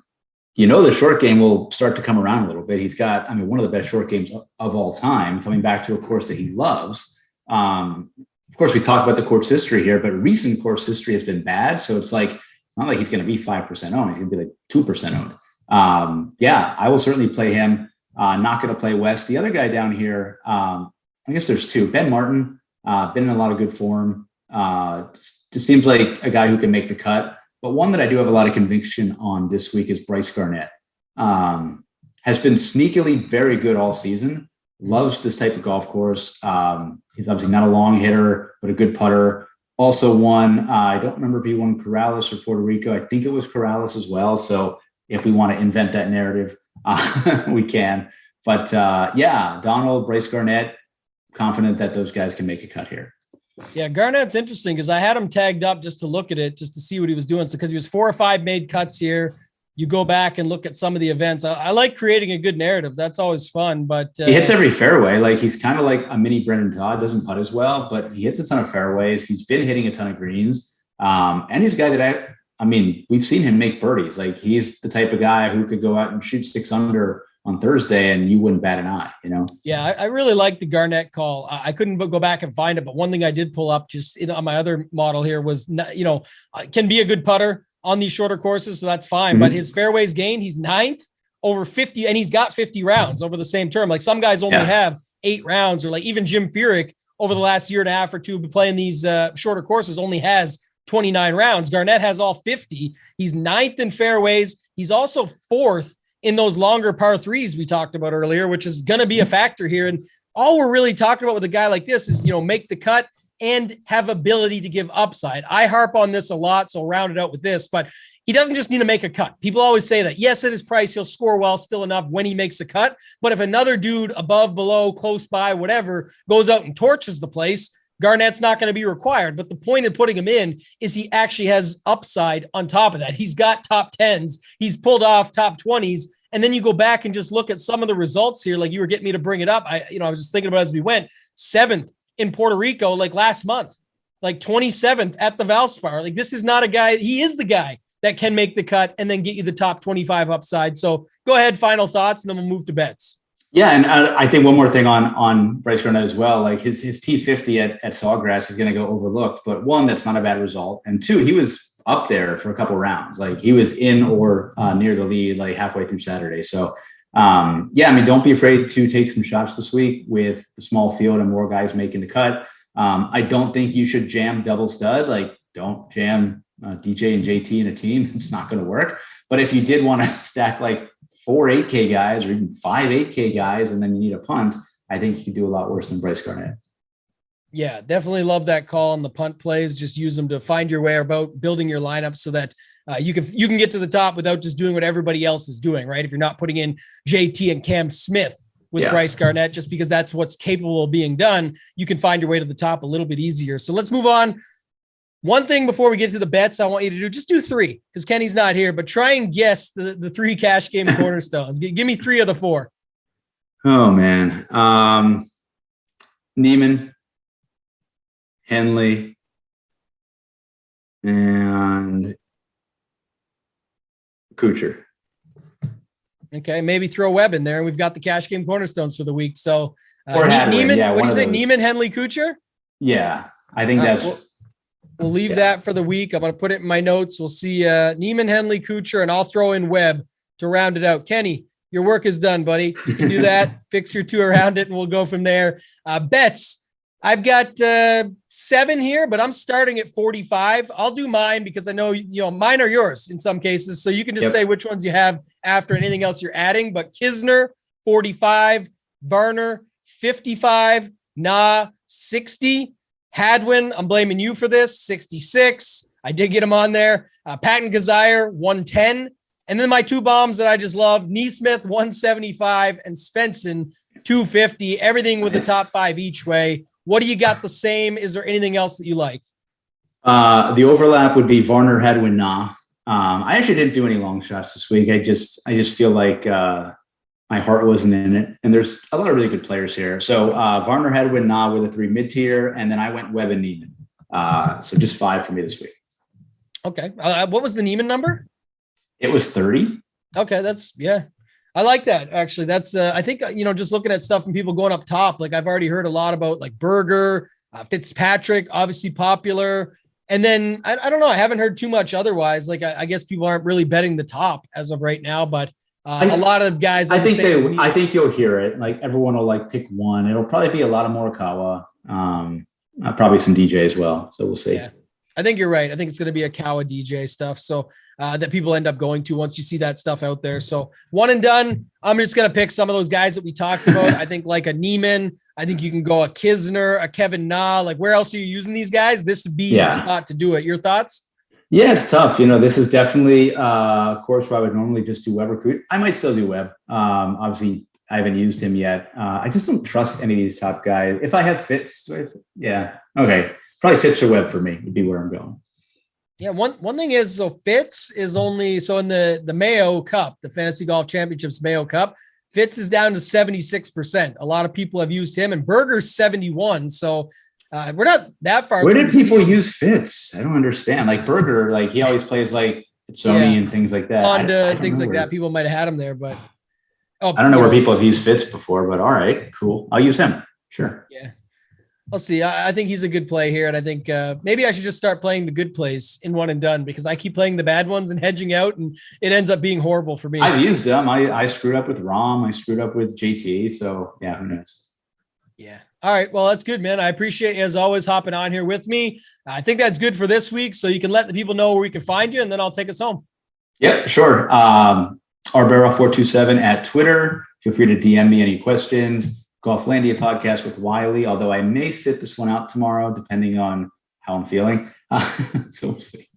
The short game will start to come around a little bit. He's got, one of the best short games of all time, coming back to a course that he loves. Of course, we talk about the course history here, but recent course history has been bad. So it's not like he's going to be 5% owned. He's going to be like 2% owned. I will certainly play him. Not going to play West. The other guy down here, I guess there's 2. Ben Martin, been in a lot of good form. Just seems like a guy who can make the cut. But one that I do have a lot of conviction on this week is Bryce Garnett. Has been sneakily very good all season. Loves this type of golf course. He's obviously not a long hitter, but a good putter. Also won, I don't remember if he won Corrales or Puerto Rico. I think it was Corrales as well. So if we want to invent that narrative, we can. But Donald, Bryce Garnett, confident that those guys can make a cut here. Yeah, Garnett's interesting because I had him tagged up just to look at it, just to see what he was doing. So because he was 4 or 5 made cuts here. You go back and look at some of the events. I like creating a good narrative. That's always fun. But he hits every fairway. Like, he's kind of like a mini Brendan Todd. Doesn't putt as well, but he hits a ton of fairways. He's been hitting a ton of greens. And he's a guy that we've seen him make birdies. Like, he's the type of guy who could go out and shoot 6 under on Thursday and you wouldn't bat an eye, Yeah, I really like the Garnett call. I couldn't go back and find it, but one thing I did pull up just on my other model here was, can be a good putter on these shorter courses, so that's fine. But his fairways gained, he's 9th over 50, and he's got 50 rounds over the same term. Like, some guys only have 8 rounds, or like even Jim Furyk over the last year and a half or 2 playing these shorter courses only has 29 rounds. Garnett has all 50. He's 9th in fairways. He's also 4th in those longer par 3s we talked about earlier, which is going to be a factor here. And all we're really talking about with a guy like this is, make the cut and have ability to give upside. I harp on this a lot, so I'll round it out with this, but he doesn't just need to make a cut. People always say that, yes, at his price, he'll score well still enough when he makes a cut. But if another dude above, below, close by, whatever, goes out and torches the place, Garnett's not going to be required. But the point of putting him in is he actually has upside on top of that. He's got top 10s. He's pulled off top 20s. And then you go back and just look at some of the results here. Like you were getting me to bring it up. I was just thinking about it as we went. 7th in Puerto Rico, like last month, like 27th at the Valspar. Like this is not a guy. He is the guy that can make the cut and then get you the top 25 upside. So go ahead, final thoughts, and then we'll move to bets. Yeah, and I think one more thing on Bryce Garnett as well. Like his T50 at Sawgrass is going to go overlooked, but one, that's not a bad result, and two, he was up there for a couple rounds. Like he was in or near the lead like halfway through Saturday. So don't be afraid to take some shots this week with the small field and more guys making the cut. I don't think you should jam double stud. Like don't jam DJ and JT in a team. It's not going to work. But if you did want to stack like 4 8K guys or even 5 8K guys, and then you need a punt, I think you could do a lot worse than Bryce Garnett. Yeah, definitely love that call on the punt plays. Just use them to find your way about building your lineup so that you can get to the top without just doing what everybody else is doing, right? If you're not putting in JT and Cam Smith with Bryce Garnett, just because that's what's capable of being done, you can find your way to the top a little bit easier. So let's move on. One thing before we get to the bets, I want you to do, just do 3 because Kenny's not here, but try and guess the 3 cash game cornerstones. Give me 3 of the 4. Oh man. Neiman, Henley, and Kuchar. Okay, maybe throw Webb in there, and we've got the cash game cornerstones for the week. So, or Neiman, yeah, what do you say? Neiman, Henley, Kuchar? Yeah, I think that's. We'll leave that for the week. I'm going to put it in my notes. We'll see Neiman, Henley, Kuchar, and I'll throw in Webb to round it out. Kenny, your work is done, buddy. You can do that. Fix your 2 around it, and we'll go from there. Bets. I've got 7 here, but I'm starting at 45. I'll do mine because I know, mine are yours in some cases. So you can just say which ones you have after anything else you're adding. But Kisner, 45. Varner, 55. 60. Hadwin, I'm blaming you for this, 66. I did get him on there. Patton Kazire, 110. And then my 2 bombs that I just love, Neesmith, 175, and Svensson, 250. Everything with the top 5 each way. What do you got the same? Is there anything else that you like? The overlap would be Varner, Hadwin, Nah. I actually didn't do any long shots this week. I just feel like my heart wasn't in it. And there's a lot of really good players here. So Varner, Hadwin, Nah with a 3 mid-tier, and then I went Webb and Neiman. So just 5 for me this week. Okay. What was the Neiman number? It was 30. Okay. I like that. Actually, that's, I think, just looking at stuff from people going up top, like I've already heard a lot about like Berger, Fitzpatrick, obviously popular. And then I don't know. I haven't heard too much otherwise. Like, I guess people aren't really betting the top as of right now, but a lot of guys. I think you'll hear it. Like everyone will like pick one. It'll probably be a lot of Morikawa, probably some DJ as well. So we'll see. Yeah. I think you're right. I think it's going to be a Kawa DJ stuff. So that people end up going to once you see that stuff out there. So one and done. I'm just going to pick some of those guys that we talked about. I think like a Neiman. I think you can go a Kisner, a Kevin Na. Like where else are you using these guys? This would be the spot to do it. Your thoughts? Yeah, it's tough. This is definitely a course where I would normally just do Webb. I might still do Webb. Obviously, I haven't used him yet. I just don't trust any of these top guys. If I have Fitz, okay. Probably Fitz or Webb for me would be where I'm going. Yeah, one thing is, so Fitz is only, so in the Mayo Cup, the Fantasy Golf Championships Mayo Cup, Fitz is down to 76%. A lot of people have used him, and Berger's 71. So we're not that far. Where did people use Fitz? I don't understand. Like Berger, like he always plays like Sony and things like that. Honda, things like that. People might have had him there, but I don't know where people have used Fitz before, but all right, cool. I'll use him. Sure. Yeah. I'll see. I think he's a good play here. And I think maybe I should just start playing the good plays in one and done because I keep playing the bad ones and hedging out and it ends up being horrible for me. I've used them. I screwed up with Rom. I screwed up with JT. So yeah, who knows? Yeah. All right. Well, that's good, man. I appreciate you as always hopping on here with me. I think that's good for this week. So you can let the people know where we can find you and then I'll take us home. Yep, sure. RBaroff427 at Twitter. Feel free to DM me any questions. Golflandia podcast with Wiley, although I may sit this one out tomorrow, depending on how I'm feeling. So we'll see.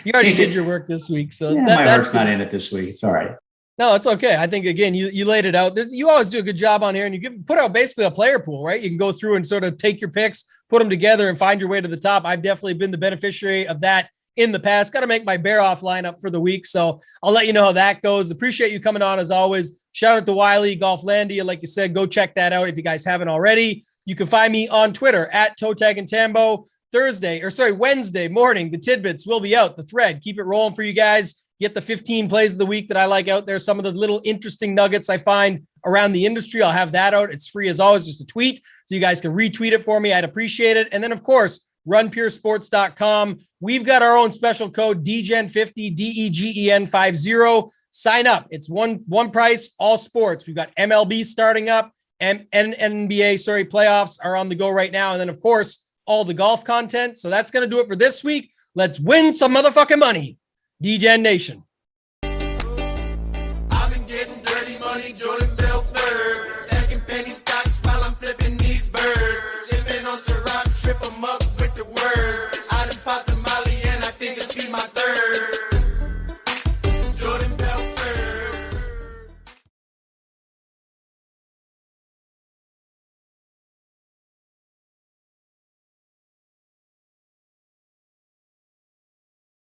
You already did your work this week. So yeah, my heart's not in it this week. It's all right. No, it's okay. I think, again, you laid it out. You always do a good job on here and you put out basically a player pool, right? You can go through and sort of take your picks, put them together and find your way to the top. I've definitely been the beneficiary of that in the past. Got to make my Baroff lineup for the week. So I'll let you know how that goes. Appreciate you coming on as always. Shout out to Wiley Golflandia. Like you said, go check that out if you guys haven't already. You can find me on Twitter at Totag and Tambo. Wednesday morning, the tidbits will be out, the thread. Keep it rolling for you guys. Get the 15 plays of the week that I like out there. Some of the little interesting nuggets I find around the industry. I'll have that out. It's free as always, just a tweet. So you guys can retweet it for me. I'd appreciate it. And then, of course, runpuresports.com. We've got our own special code, DGEN50, DEGEN50. Sign up. It's one price, all sports. We've got MLB starting up, and NBA, playoffs are on the go right now. And then, of course, all the golf content. So that's going to do it for this week. Let's win some motherfucking money. DGen Nation. I've been getting dirty money, Jordan Belfort. Stacking penny stocks while I'm flipping these birds. Sipping on Ciroc, trip 'em up.